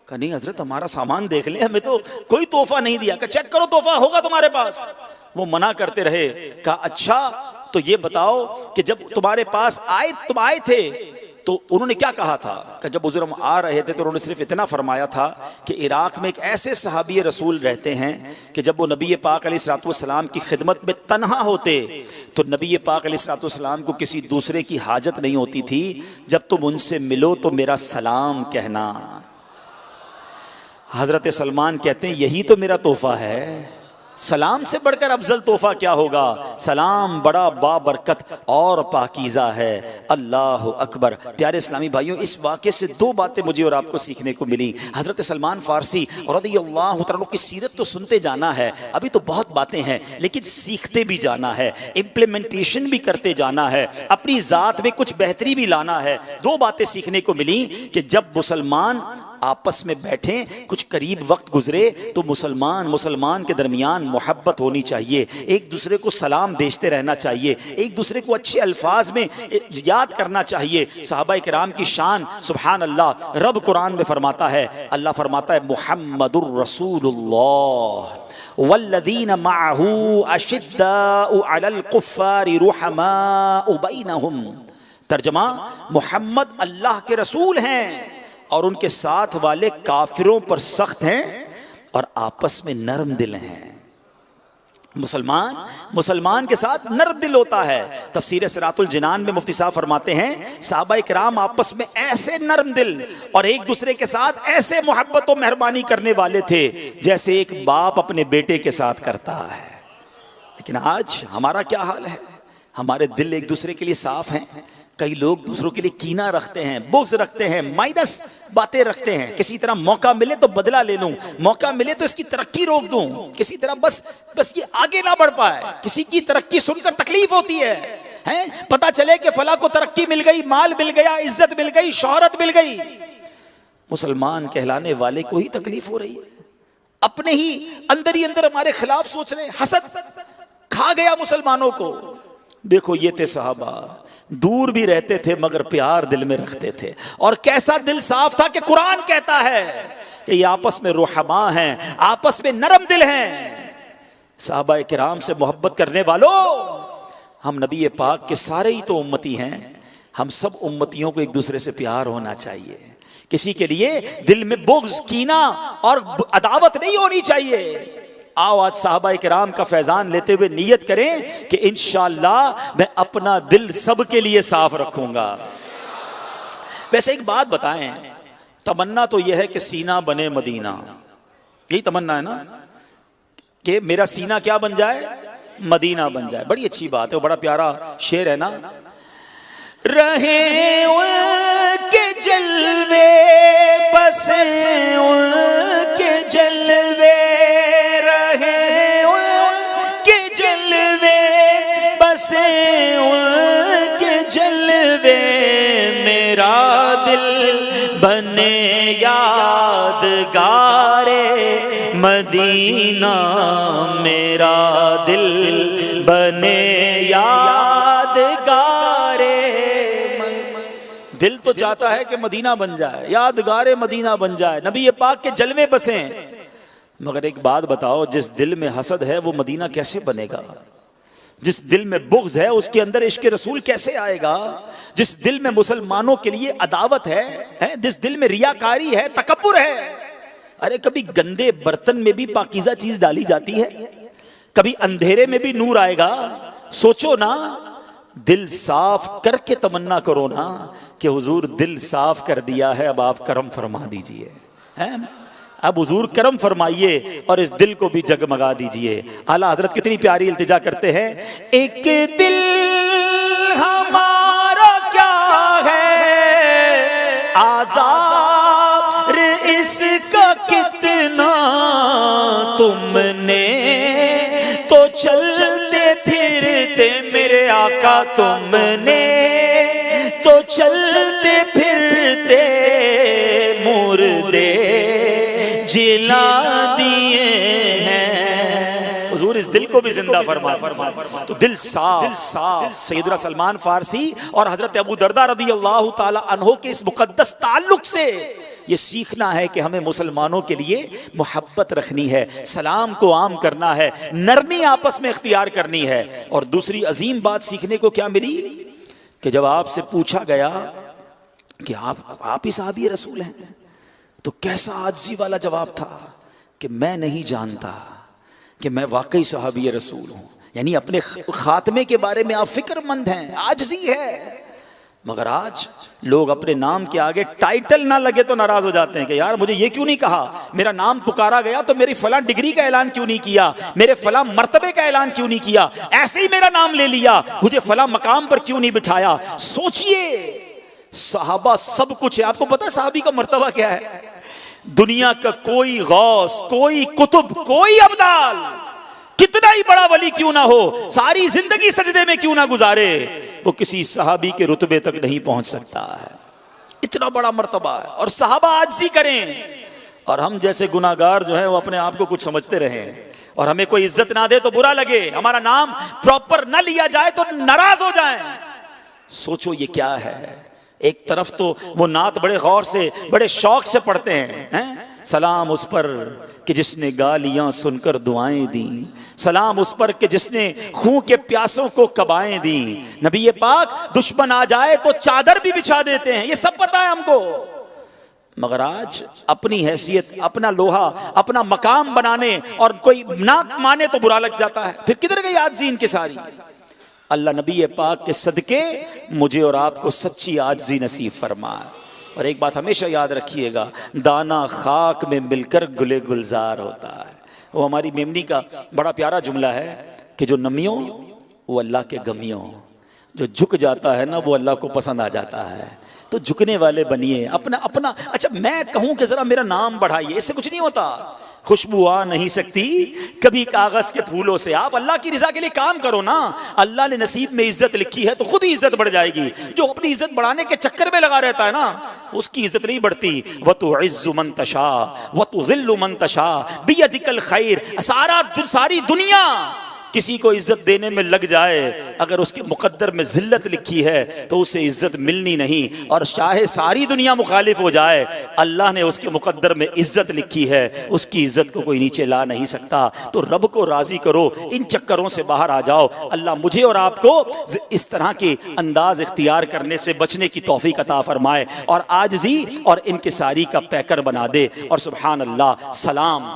कहा नहीं हजरत, हमारा सामान देख ले, हमें तो कोई तोहफा नहीं दिया। कहा चेक करो, तोहफा होगा तुम्हारे पास। वो मना करते रहे। कहा अच्छा, तो ये बताओ कि जब तुम्हारे पास आए, तुम आए थे तो उन्होंने क्या कहा था? कि जब हुज़ूर हम आ रहे थे तो उन्होंने सिर्फ इतना फरमाया था कि इराक़ में एक ऐसे सहाबी रसूल रहते हैं कि जब वो नबी पाक अलैहिस्सलाम की खिदमत में तन्हा होते तो नबी पाक अलैहिस्सलाम को किसी दूसरे की हाजत नहीं होती थी, जब तुम उनसे मिलो तो मेरा सलाम कहना। हज़रत सलमान कहते हैं यही तो मेरा तोहफा है, सलाम से बढ़कर अफजल तोहफा क्या होगा। सलाम बड़ा बाबरकत और पाकीज़ा है। अल्लाह अकबर। प्यारे इस्लामी भाइयों, इस वाक़े से दो बातें मुझे और आपको सीखने को मिली। हज़रत सलमान फ़ारसी रज़ियल्लाहु तआला की सीरत तो सुनते जाना है, अभी तो बहुत बातें हैं, लेकिन सीखते भी जाना है, इम्प्लीमेंटेशन भी करते जाना है, अपनी ज़ात में कुछ बेहतरी भी लाना है। दो बातें सीखने को मिली कि जब मुसलमान आपस में बैठें, कुछ करीब वक्त गुजरे तो मुसलमान के दरमियान मोहब्बत होनी चाहिए, एक दूसरे को सलाम भेजते रहना चाहिए, एक दूसरे को अच्छे अल्फाज में याद करना चाहिए। सहाबा किराम की शान सुभान अल्लाह, रब कुरान में फरमाता है, अल्लाह फरमाता है मुहम्मदुर रसूलुल्लाह वल्लज़ीना मअहू अशिद्दाउ अलल कुफ़्फ़ारि रुहमाउ बैनहुम। तर्जमा, मोहम्मद अल्लाह के रसूल हैं और उनके साथ वाले काफिरों पर सख्त हैं और आपस में नरम दिल हैं। मुसलमान के साथ नरम दिल होता है। तफसीर सिरातुल जिनान में मुफ्ती साहब फरमाते हैं, सहाबा किराम आपस में ऐसे नरम दिल और एक दूसरे के साथ ऐसे मोहब्बत और मेहरबानी करने वाले थे जैसे एक बाप अपने बेटे के साथ करता है। लेकिन आज हमारा क्या हाल है? हमारे दिल एक दूसरे के लिए साफ हैं। कई लोग दूसरों के लिए कीना रखते हैं, बुग़्ज़ रखते हैं, माइनस बातें रखते हैं। किसी तरह मौका मिले तो बदला ले लूं, मौका मिले तो इसकी तरक्की रोक दूं, किसी तरह बस ये आगे ना बढ़ पाए। किसी की तरक्की सुनकर तकलीफ होती है? पता चले कि फला को तरक्की मिल गई, माल मिल गया, इज्जत मिल गई, शोहरत मिल गई, मुसलमान कहलाने वाले को ही तकलीफ हो रही है। अपने ही अंदर हमारे खिलाफ सोच रहे हैं। हसद खा गया मुसलमानों को। देखो ये थे सहाबा, दूर भी रहते थे मगर प्यार दिल में रखते थे। और कैसा दिल साफ था कि कुरान कहता है कि ये आपस में रुहमा हैं, आपस में नरम दिल हैं। सहाबा किराम से मोहब्बत करने वालों, हम नबी पाक के सारे ही तो उम्मती हैं। हम सब उम्मतियों को एक दूसरे से प्यार होना चाहिए। किसी के लिए दिल में बुग़्ज़, कीना और अदावत नहीं होनी चाहिए। आओ आज सहाबा किराम का फैजान लेते हुए नियत करें कि इंशाअल्लाह मैं अपना दिल सबके लिए साफ रखूंगा। वैसे एक बात बताएं, तमन्ना तो यह है कि सीना बने मदीना, यही तमन्ना है ना, कि मेरा सीना क्या बन जाए? मदीना बन जाए। बड़ी अच्छी बात है, बड़ा प्यारा शेर है ना। रहे उनके जलवे, बसे उनके जलवे, रहे उनके जलवे, बसे उनके जलवे, मेरा दिल बने यादगारे मदीना, मेरा दिल बने यादगारे। दिल तो चाहता है कि मदीना बन जाए, यादगारे मदीना बन जाए, नबी पाक के जलवे बसें। मगर एक बात बताओ, जिस दिल में हसद है वो मदीना कैसे बनेगा? जिस दिल में बुग़्ज़ है उसके अंदर इश्क़ रसूल कैसे आएगा? जिस दिल में मुसलमानों के लिए अदावत है, जिस दिल में रियाकारी है, तकब्बुर है। अरे कभी गंदे बर्तन में भी पाकीज़ा चीज डाली जाती है, कभी अंधेरे में भी नूर आएगा। सोचो ना, दिल साफ करके तमन्ना करो ना कि हुजूर दिल साफ कर दिया है, अब आप करम फरमा दीजिए, हैं? अब हुजूर करम फरमाइए और इस दिल को भी जगमगा दीजिए। आला हजरत कितनी प्यारी इल्तिजा करते हैं, एक दिल हमारा क्या है आज़ार इसका कितना, तुमने तो चलते फिरते मेरे आका, तुमने तो चलते फिरते मुर्दे जिला दिए हैं। हुजूर इस दिल को भी जिंदा फरमा। तो दिल साफ। सैयदना सलमान फारसी और हजरत अबू दरदा रदी अल्लाह ताला अन्हो के इस मुकद्दस ताल्लुक से ये सीखना है कि हमें मुसलमानों के लिए मोहब्बत रखनी है, सलाम को आम करना है, नरमी आपस में इख्तियार करनी है। और दूसरी अजीम बात सीखने को क्या मिली कि जब आपसे पूछा गया कि आप ही साहबी रसूल हैं, तो कैसा आजिज़ी वाला जवाब था कि मैं नहीं जानता कि मैं वाकई सहाबी रसूल हूँ। यानी अपने खात्मे के बारे में आप फिक्रमंद हैं, आजिज़ी है। मगर आज लोग अपने नाम के आगे टाइटल ना लगे तो नाराज हो जाते हैं कि यार मुझे ये क्यों नहीं कहा, मेरा नाम पुकारा गया तो मेरी फलां डिग्री का ऐलान क्यों नहीं किया, मेरे फलां मर्तबे का ऐलान क्यों नहीं किया, ऐसे ही मेरा नाम ले लिया, मुझे फलां मकाम पर क्यों नहीं बिठाया। सोचिए, सहाबा सब कुछ है। आपको पता है सहाबी का मर्तबा क्या है? दुनिया का कोई गौस, कोई कुतुब, कोई अब्दाल, कितना ही बड़ा वली क्यों ना हो, सारी जिंदगी सजदे में क्यों ना गुजारे, वो किसी सहाबी के रुतबे तक नहीं पहुंच सकता है। इतना बड़ा मर्तबा है। और सहाबा आजिज़ी करें, और हम जैसे गुनाहगार जो है वो अपने आप को कुछ समझते रहें, और हमें कोई इज्जत ना दे तो बुरा लगे, हमारा नाम प्रॉपर ना लिया जाए तो नाराज हो जाए। सोचो ये क्या है। एक तरफ तो वो नात बड़े गौर से बड़े शौक से पढ़ते हैं, सलाम उस पर कि जिसने गालियां सुनकर दुआएं दी, सलाम उस पर कि जिसने खून के प्यासों को कबाएं दी। नबी ये पाक दुश्मन आ जाए तो चादर भी बिछा देते हैं, ये सब पता है हमको। मगर आज अपनी हैसियत, अपना लोहा, अपना मकाम बनाने और कोई ना माने तो बुरा लग जाता है। फिर किधर गई आजिज़ी इनकी सारी। अल्लाह नबी पाक के सदके मुझे और आपको सच्ची आजिज़ी नसीब फरमाए। और एक बात हमेशा याद रखिएगा, दाना खाक में मिलकर गुले गुलजार होता है। वो हमारी मेमनी का बड़ा प्यारा जुमला है कि जो नमियों वो अल्लाह के गमियों, जो झुक जाता है ना वो अल्लाह को पसंद आ जाता है। तो झुकने वाले बनिए, अपना अपना। अच्छा मैं कहूँ कि ज़रा मेरा नाम बढ़ाइए, इससे कुछ नहीं होता। खुशबू आ नहीं सकती कभी कागज के फूलों से। आप अल्लाह की रजा के लिए काम करो ना। अल्लाह ने नसीब में इज्जत लिखी है तो खुद ही इज्जत बढ़ जाएगी। जो अपनी इज्जत बढ़ाने के चक्कर में लगा रहता है ना, उसकी इज्जत नहीं बढ़ती। वतुइज़्ज़ु मन तशा वतुज़िल्लु मन तशा बियदिकल खैर। सारी दुनिया किसी को इज्जत देने में लग जाए, अगर उसके मुकद्दर में जिल्लत लिखी है तो उसे इज्जत मिलनी नहीं। और चाहे सारी दुनिया मुखालिफ हो जाए, अल्लाह ने उसके मुकद्दर में इज्जत लिखी है, उसकी इज्जत को कोई नीचे ला नहीं सकता। तो रब को राजी करो, इन चक्करों से बाहर आ जाओ। अल्लाह मुझे और आपको इस तरह के अंदाज इख्तियार करने से बचने की तौफीक अता फरमाए और आजिज़ी और इनकिसारी का पैकर बना दे। और सुभान अल्लाह, सलाम।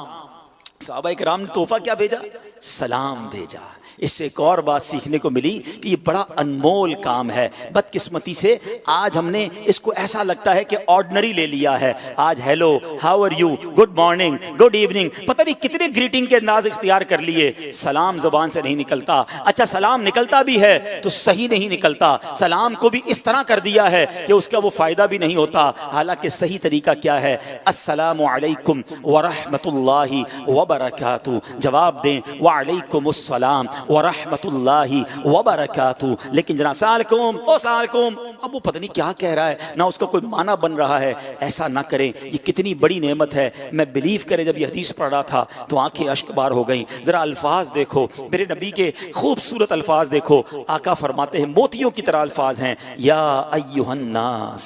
सहाबा किराम ने तोहफा क्या भेजा? सलाम भेजा। इससे एक और बात सीखने को मिली कि ये बड़ा अनमोल काम है। बदकिस्मती से आज हमने इसको ऐसा लगता है कि ऑर्डिनरी ले लिया है। आज hello, how are you, good morning, good evening, पता नहीं कितने ग्रीटिंग के अंदाज इख्तियार कर लिए। सलाम ज़बान से नहीं निकलता। अच्छा सलाम निकलता भी है तो सही नहीं निकलता। सलाम को भी इस तरह कर दिया है कि उसका वो फ़ायदा भी नहीं होता। हालांकि सही तरीका क्या है? अस्सलामु अलैकुम व रहमतुल्लाहि व बरकातुहू। जवाब दें वालैकुमुस्सलाम व रहमतुल्लाहि व बरकातुहू। लेकिन जना सलाम ओ सलाम, अब वो पता नहीं क्या कह रहा है, ना उसका कोई माना बन रहा है। ऐसा ना करें, ये कितनी बड़ी नेमत है। मैं बिलीव करें, जब ये हदीस पढ़ रहा था तो आंखें अश्क बार हो गई। जरा अल्फाज देखो, मेरे नबी के खूबसूरत अल्फाज देखो। आका फरमाते हैं, मोतियों की तरह अल्फाज हैं, या अय्युहन्नास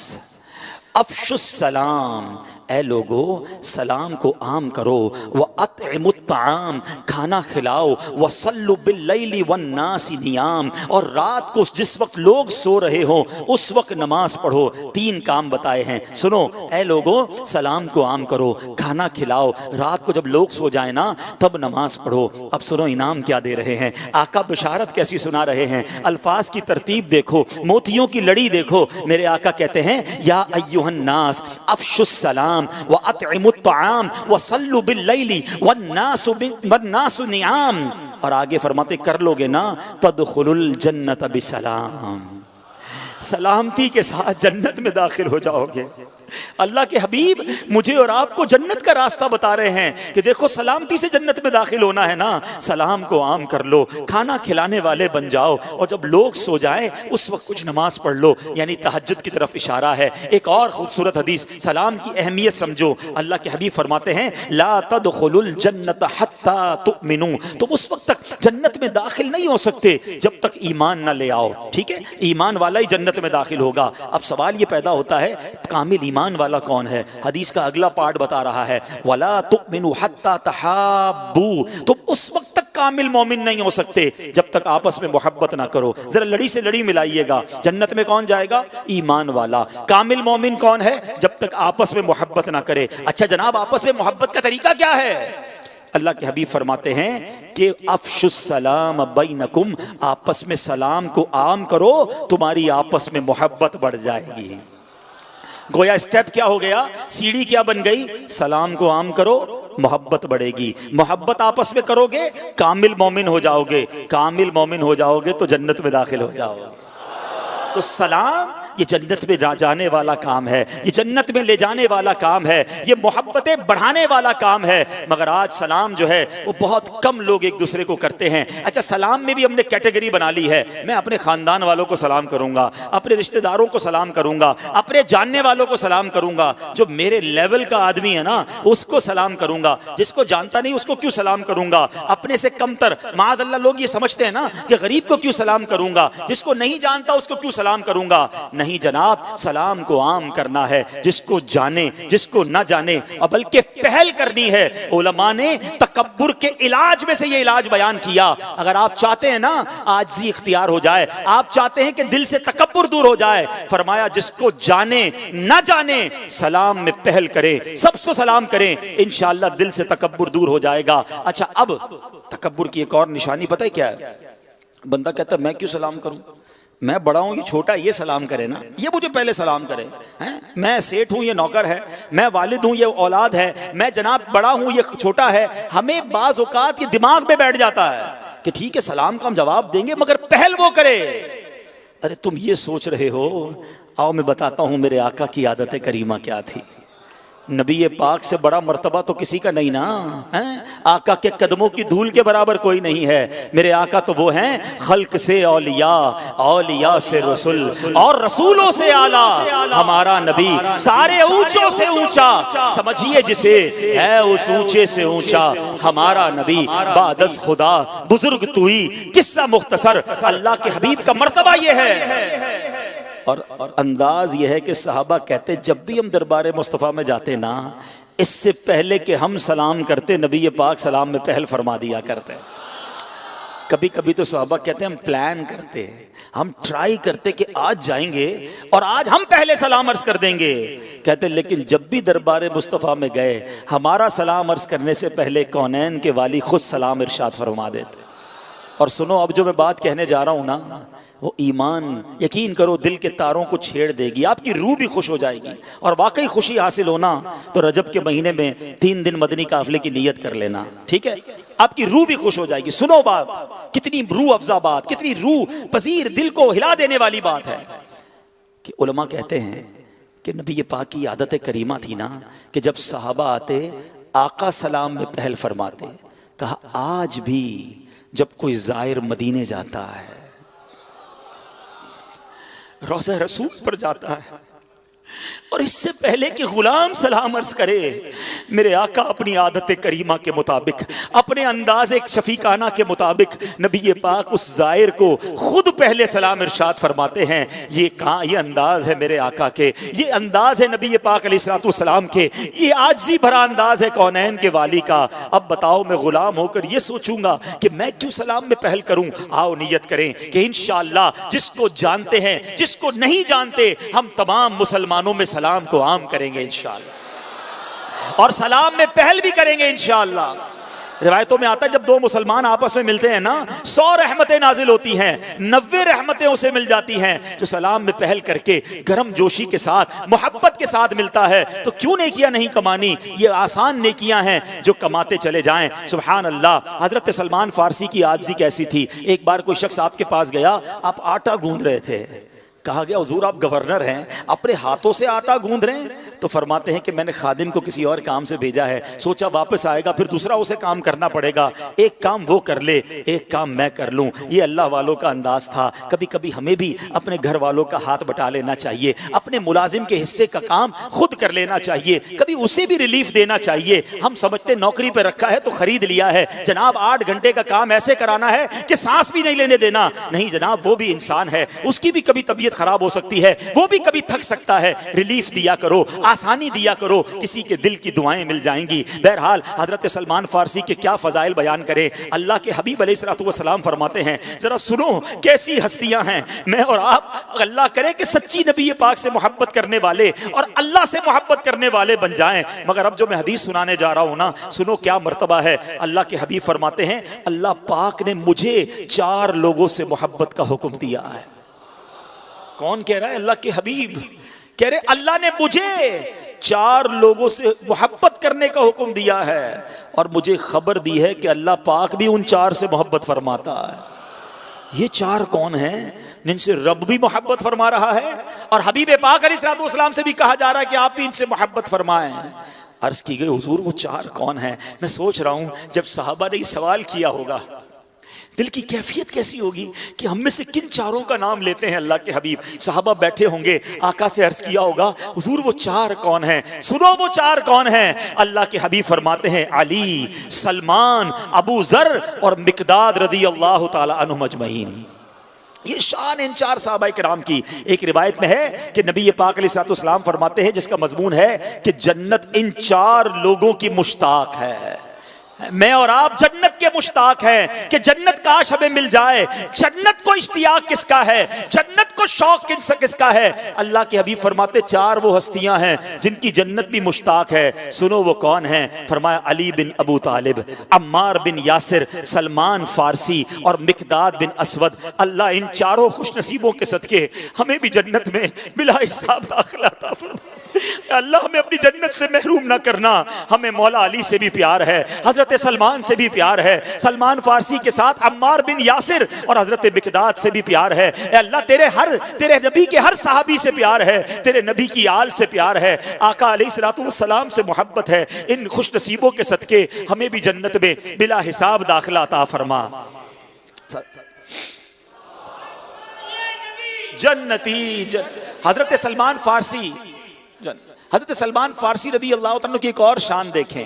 अफ़शुस सलाम। ए लोगो, सलाम को आम करो। व अतइमुत ताम, खाना खिलाओ। व सल्लु बिल्लैलि वन्नासि नियाम, और रात को जिस वक्त लोग सो रहे हो उस वक्त नमाज पढ़ो। 3 काम बताए हैं, सुनो। ए लोगो, सलाम को आम करो, खाना खिलाओ, रात को जब लोग सो जाए ना तब नमाज पढ़ो। अब सुनो इनाम क्या दे रहे हैं, आका बिशारत कैसी सुना रहे हैं। अल्फाज की तरतीब देखो, मोतियों की लड़ी देखो। मेरे आका कहते हैं, या अय्युहन्नास अफ़शुस सलाम व अतइमुत ताम व सल्लु बिल्लैलि वन्नासु नियाम। और आगे फरमाते, कर लोगे ना तदखुलुल जन्नत बिसलाम, सलामती के साथ जन्नत में दाखिल हो जाओगे। अल्लाह के हबीब मुझे और आपको जन्नत का रास्ता बता रहे हैं कि देखो सलामती से जन्नत में दाखिल होना है ना, सलाम को आम कर लो, खाना खिलाने वाले बन जाओ, और जब लोग सो जाएं उस वक्त कुछ नमाज पढ़ लो, यानी तहज्जुद की तरफ इशारा है। एक और खूबसूरत हदीस, सलाम की अहमियत समझो। अल्लाह के हबीब फरमाते हैं, ला तदखुलुल जन्नत हत्ता तुमिनू, तुम उस वक्त तक जन्नत में दाखिल नहीं हो सकते जब तक ईमान ना ले आओ। ठीक है, ईमान वाला ही जन्नत में दाखिल होगा। अब सवाल ये पैदा होता है, कामिल ईमान वाला कौन है? हदीस का अगला पार्ट बता रहा है, वला तुमिनु हत्ता तहाब्बू, तुम उस वक्त तक कामिल मोमिन नहीं हो सकते जब तक आपस में मोहब्बत ना करो। जरा लड़ी से लड़ी मिलाइएगा, जन्नत में कौन जाएगा? ईमान वाला। कामिल मोमिन कौन है? जब तक आपस में मोहब्बत ना करे। अच्छा जनाब, आपस में मोहब्बत का तरीका क्या है? अल्लाह के हबीब फरमाते हैं कि अफ़शुस सलाम बैनकुम, आपस में सलाम को आम करो, तुम्हारी आपस में मोहब्बत बढ़ जाएगी। गोया स्टेप क्या हो गया, सीढ़ी क्या बन गई? सलाम को आम करो, मोहब्बत बढ़ेगी। मोहब्बत आपस में करोगे, कामिल मोमिन हो जाओगे। कामिल मोमिन हो जाओगे तो जन्नत में दाखिल हो जाओगे। तो सलाम ये जन्नत में जाने वाला काम है, ये जन्नत में ले जाने वाला काम है, ये मोहब्बतें बढ़ाने वाला काम है। मगर आज सलाम जो है वो बहुत कम लोग एक दूसरे को करते हैं। अच्छा, सलाम में भी हमने कैटेगरी बना ली है। मैं अपने खानदान वालों को सलाम करूंगा, अपने रिश्तेदारों को सलाम करूंगा, अपने जानने वालों को सलाम करूंगा, जो मेरे लेवल का आदमी है ना उसको सलाम करूंगा, जिसको जानता नहीं उसको क्यों सलाम करूंगा, अपने से कमतर माअल्लाह लोग ये समझते हैं ना कि गरीब को क्यों सलाम करूंगा, जिसको नहीं जानता उसको क्यों सलाम करूंगा। नहीं जनाब, सलाम को आम करना है, जिसको जाने जिसको ना जाने, और बल्कि पहल करनी है। उलमा ने तकब्बुर के इलाज में से ये इलाज बयान किया। अगर आप चाहते हैं ना आजिज़ी इख्तियार हो जाए, आप चाहते हैं कि दिल से तकब्बुर दूर हो जाए, फरमाया जिसको जाने ना जाने सलाम में पहल करें, सबको सलाम करें, इंशाअल्लाह दिल से तकब्बुर दूर हो जाएगा। अच्छा, अब तकब्बुर की एक और निशानी पता है क्या है? बंदा कहता है मैं क्यों सलाम करूं, मैं बड़ा हूं ये छोटा है, ये सलाम करे ना, ये मुझे पहले सलाम करे हैं? मैं सेठ हूं ये नौकर है, मैं वालिद हूं ये औलाद है, मैं जनाब बड़ा हूं ये छोटा है। हमें बाज़ औक़ात ये दिमाग में बैठ जाता है कि ठीक है सलाम का हम जवाब देंगे मगर पहल वो करे। अरे तुम ये सोच रहे हो, आओ मैं बताता हूं मेरे आका की आदत करीमा क्या थी। नबी पाक से बड़ा मर्तबा तो किसी का नहीं ना है? आका के कदमों की धूल के बराबर कोई नहीं है। मेरे आका तो वो हैं खल्क से औलिया, औलिया से रसूल, और रसूलों से आला हमारा नबी, सारे ऊंचों से ऊंचा, समझिए जिसे है उस ऊंचे से ऊंचा हमारा नबी। बादस खुदा बुजुर्ग तू ही, किस्सा मुख्तसर, अल्लाह के हबीब का मर्तबा ये है। और अंदाज यह है कि सहाबा कहते जब भी हम दरबार मुस्तफ़ा में जाते ना, इससे पहले कि हम सलाम करते नबी पाक सलाम में पहल फरमा दिया करते। कभी कभी तो सहाबा कहते हम प्लान करते, हम ट्राई करते कि आज जाएंगे और आज हम पहले सलाम अर्ज कर देंगे। कहते लेकिन जब भी दरबार मुस्तफ़ा में गए, हमारा सलाम अर्ज करने से पहले कौनैन के वाली खुद सलाम इरशाद फरमा देते। और सुनो, अब जो मैं बात कहने जा रहा हूँ ना, वो ईमान, यकीन करो दिल के तारों को छेड़ देगी, आपकी रूह भी खुश हो जाएगी। और वाकई खुशी हासिल होना तो रजब के महीने में 3 दिन मदनी काफिले की नियत कर लेना, ठीक है? आपकी रूह भी खुश हो जाएगी। सुनो बात, कितनी रूह अफजा बात, कितनी रूह पसीर, दिल को हिला देने वाली बात है कि उलमा कहते हैं कि नबी पाक की आदत करीमा थी ना कि जब सहाबा आते आका सलाम में पहल फरमाते। कहा आज भी जब कोई ज़ायर मदीने जाता है, रोज़ा रसूल पर जाता है, और इससे पहले कि गुलाम सलाम अर्ज करे, मेरे आका अपनी आदत करीमा के मुताबिक, अपने अंदाज शफीकाना के मुताबिक नबी पाक उस ज़ायर को खुद पहले सलाम इरशाद फरमाते हैं। ये कहाँ, ये अंदाज है मेरे आका के, ये अंदाज है नबी पाक अलैहिस्सलाम के, ये आजिज़ी भरा अंदाज है कौनैन के वाली का। अब बताओ, मैं गुलाम होकर ये सोचूंगा कि मैं क्यों सलाम में पहल करूं? आओ नियत करें कि इंशाअल्लाह जिसको जानते हैं, जिसको नहीं जानते, हम तमाम मुसलमानों में सलाम को आम करेंगे इंशाअल्लाह, और सलाम में पहल भी करेंगे इंशाअल्लाह। रिवायतों में आता है जब 2 मुसलमान आपस में मिलते हैं ना, 100 रहमतें नाजिल होती हैं, 90 रहमतें उसे मिल जाती हैं जो सलाम में पहल करके गर्म जोशी के साथ, मोहब्बत के साथ मिलता है। तो क्यों नेकियां नहीं कमानी? ये आसान नेकियां हैं जो कमाते चले जाएं। सुभान अल्लाह। हजरत सलमान फारसी की आजिज़ी कैसी थी? एक बार कोई शख्स आपके पास गया, आप आटा गूंद रहे थे, कहा गया हुजूर आप गवर्नर हैं, अपने हाथों से आटा गूंद रहे हैं? तो फरमाते हैं कि मैंने खादिम को किसी और काम से भेजा है, सोचा वापस आएगा फिर दूसरा उसे काम करना पड़ेगा, एक काम वो कर ले, एक काम मैं कर लूं। ये अल्लाह वालों का अंदाज था। कभी कभी हमें भी अपने घर वालों का हाथ बटा लेना चाहिए, अपने मुलाजिम के हिस्से का काम खुद कर लेना चाहिए, कभी उसे भी रिलीफ देना चाहिए। हम समझते नौकरी पर रखा है तो खरीद लिया है, जनाब 8 घंटे का काम ऐसे कराना है कि सांस भी नहीं लेने देना। नहीं जनाब, वो भी इंसान है, उसकी भी कभी तबीयत खराब हो सकती है, वो भी कभी थक सकता है। रिलीफ दिया करो, आसानी दिया करो, किसी के दिल की दुआएं मिल जाएंगी। बहरहाल हजरत सलमान फारसी के क्या फजाइल बयान करें। अल्लाह के हबीब अलैहिस्सलाम फरमाते हैं, जरा सुनो कैसी हस्तियां हैं। मैं और आप अल्लाह करे कि सच्ची नबी पाक से मोहब्बत करने वाले और अल्लाह से मोहब्बत करने वाले बन जाएं। मगर अब जो मैं हदीस सुनाने जा रहा हूं ना, सुनो क्या मर्तबा है। अल्लाह के हबीब फरमाते हैं, अल्लाह पाक ने मुझे 4 लोगों से मोहब्बत का हुक्म दिया है। कौन कह रहा है? अल्लाह के हबीब कह रहे अल्लाह ने मुझे 4 लोगों से मोहब्बत करने का हुक्म दिया है, और मुझे खबर दी है कि अल्लाह पाक भी उन 4 से मोहब्बत फरमाता है। ये 4 कौन हैं जिनसे रब भी मोहब्बत फरमा रहा है, और हबीब पाक अलैहिस्सलाम से भी कहा जा रहा है कि आप भी इनसे मोहब्बत फरमाएं। अर्ज की गई हुजूर वो चार कौन है? मैं सोच रहा हूं जब सहाबा ने सवाल किया होगा दिल की कैफियत कैसी होगी कि हम में से किन चारों का नाम लेते हैं अल्लाह के हबीब। सहाबा बैठे होंगे, आका से अर्ज किया होगा हुजूर वो चार कौन हैं? सुनो वो चार कौन हैं? अल्लाह के हबीब फरमाते हैं अली, सलमान, अबू जर और मिकदाद रदी अल्लाह ताला अन्हुम अजमईन। ये शान इन चार सहाबा किराम की। एक रिवायत में है कि नबी पाक अलैहिस्सलाम फरमाते हैं जिसका मजमून है कि जन्नत इन चार लोगों की मुश्ताक है। मैं और आप जन्नत के मुश्ताक हैं कि जन्नत काश हमें मिल जाए। जन्नत को इश्तियाक किसका है? जन्नत को शौक किसका है? अल्लाह के हबीब फरमाते चार वो हस्तियां हैं जिनकी जन्नत भी मुश्ताक है। सुनो वो कौन है? फरमाया अली बिन अबू तालिब, अम्मार बिन यासिर, सलमान फारसी और मिकदाद बिन असवद। अल्लाह इन चारों खुश नसीबों के सदके हमें भी जन्नत में बिला हिसाब दाखिला अता फरमा। अल्लाह हमें अपनी जन्नत से महरूम ना करना। हमें मौला अली से भी प्यार है, हजरत सलमान से भी प्यार है, सलमान फारसी के साथ अम्मार बिन यासिर और हजरत मिकदाद से भी प्यार है। अल्लाह तेरे नबी के हर सहाबी से प्यार है, तेरे नबी की आल से प्यार है, आका अलैहिस्सलाम से मोहब्बत है। इन खुश नसीबों के सदके हमें भी जन्नत में बिला हिसाब दाखिला अता फरमा। जन्नती हजरत सलमान फारसी, हजरत सलमान फारसी रदी अल्लाह तआला की एक और शान देखें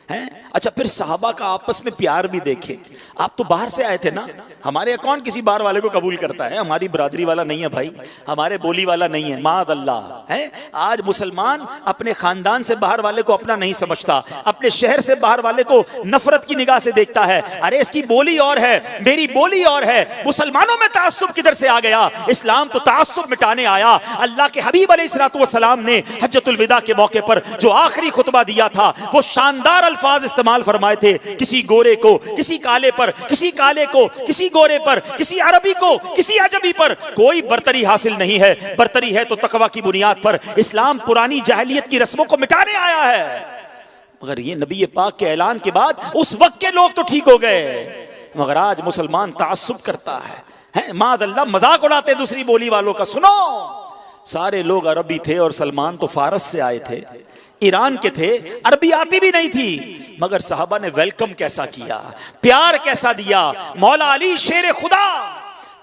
हैं। अच्छा, फिर सहाबा का आपस में प्यार भी देखें। आप तो बाहर से आए थे ना, हमारे यहाँ कौन किसी बाहर वाले को कबूल करता है? हमारी बरादरी वाला नहीं है भाई, हमारे बोली वाला नहीं है, माद अल्लाह है। आज मुसलमान अपने खानदान से बाहर वाले को अपना नहीं समझता, अपने शहर से बाहर वाले को नफरत की निगाह से देखता है। अरे इसकी बोली और है, मेरी बोली और है। मुसलमानों में तासुब किधर से आ गया? इस्लाम तो तासुब मिटाने आया। अल्लाह के हबीब अलैहिस्सलाम ने हज्जतुल विदा के मौके पर जो आखिरी खुतबा दिया था वो शानदार अल्फाज इस्तेमाल फरमाए थे। किसी गोरे को, किसी काले पर, किसी काले को, किसी गोरे पर, किसी अरबी को, किसी अजमी पर कोई बरतरी हासिल नहीं है। बरतरी है तो तकवा की बुनियाद पर। इस्लाम पुरानी जाहिलियत की रस्मों को मिटाने आया है। मगर ये नबी पाक के ऐलान के बाद उस वक्त के लोग तो ठीक हो गए, मगर आज मुसलमान तासुब करता है, मादअल्लाह मजाक उड़ाते दूसरी बोली वालों का। सुनो, सारे लोग अरबी थे और सलमान तो फारस से आए थे, ईरान के थे, अरबी आती भी नहीं थी, मगर साहबा ने वेलकम कैसा किया, प्यार कैसा दिया। मौला अली शेर खुदा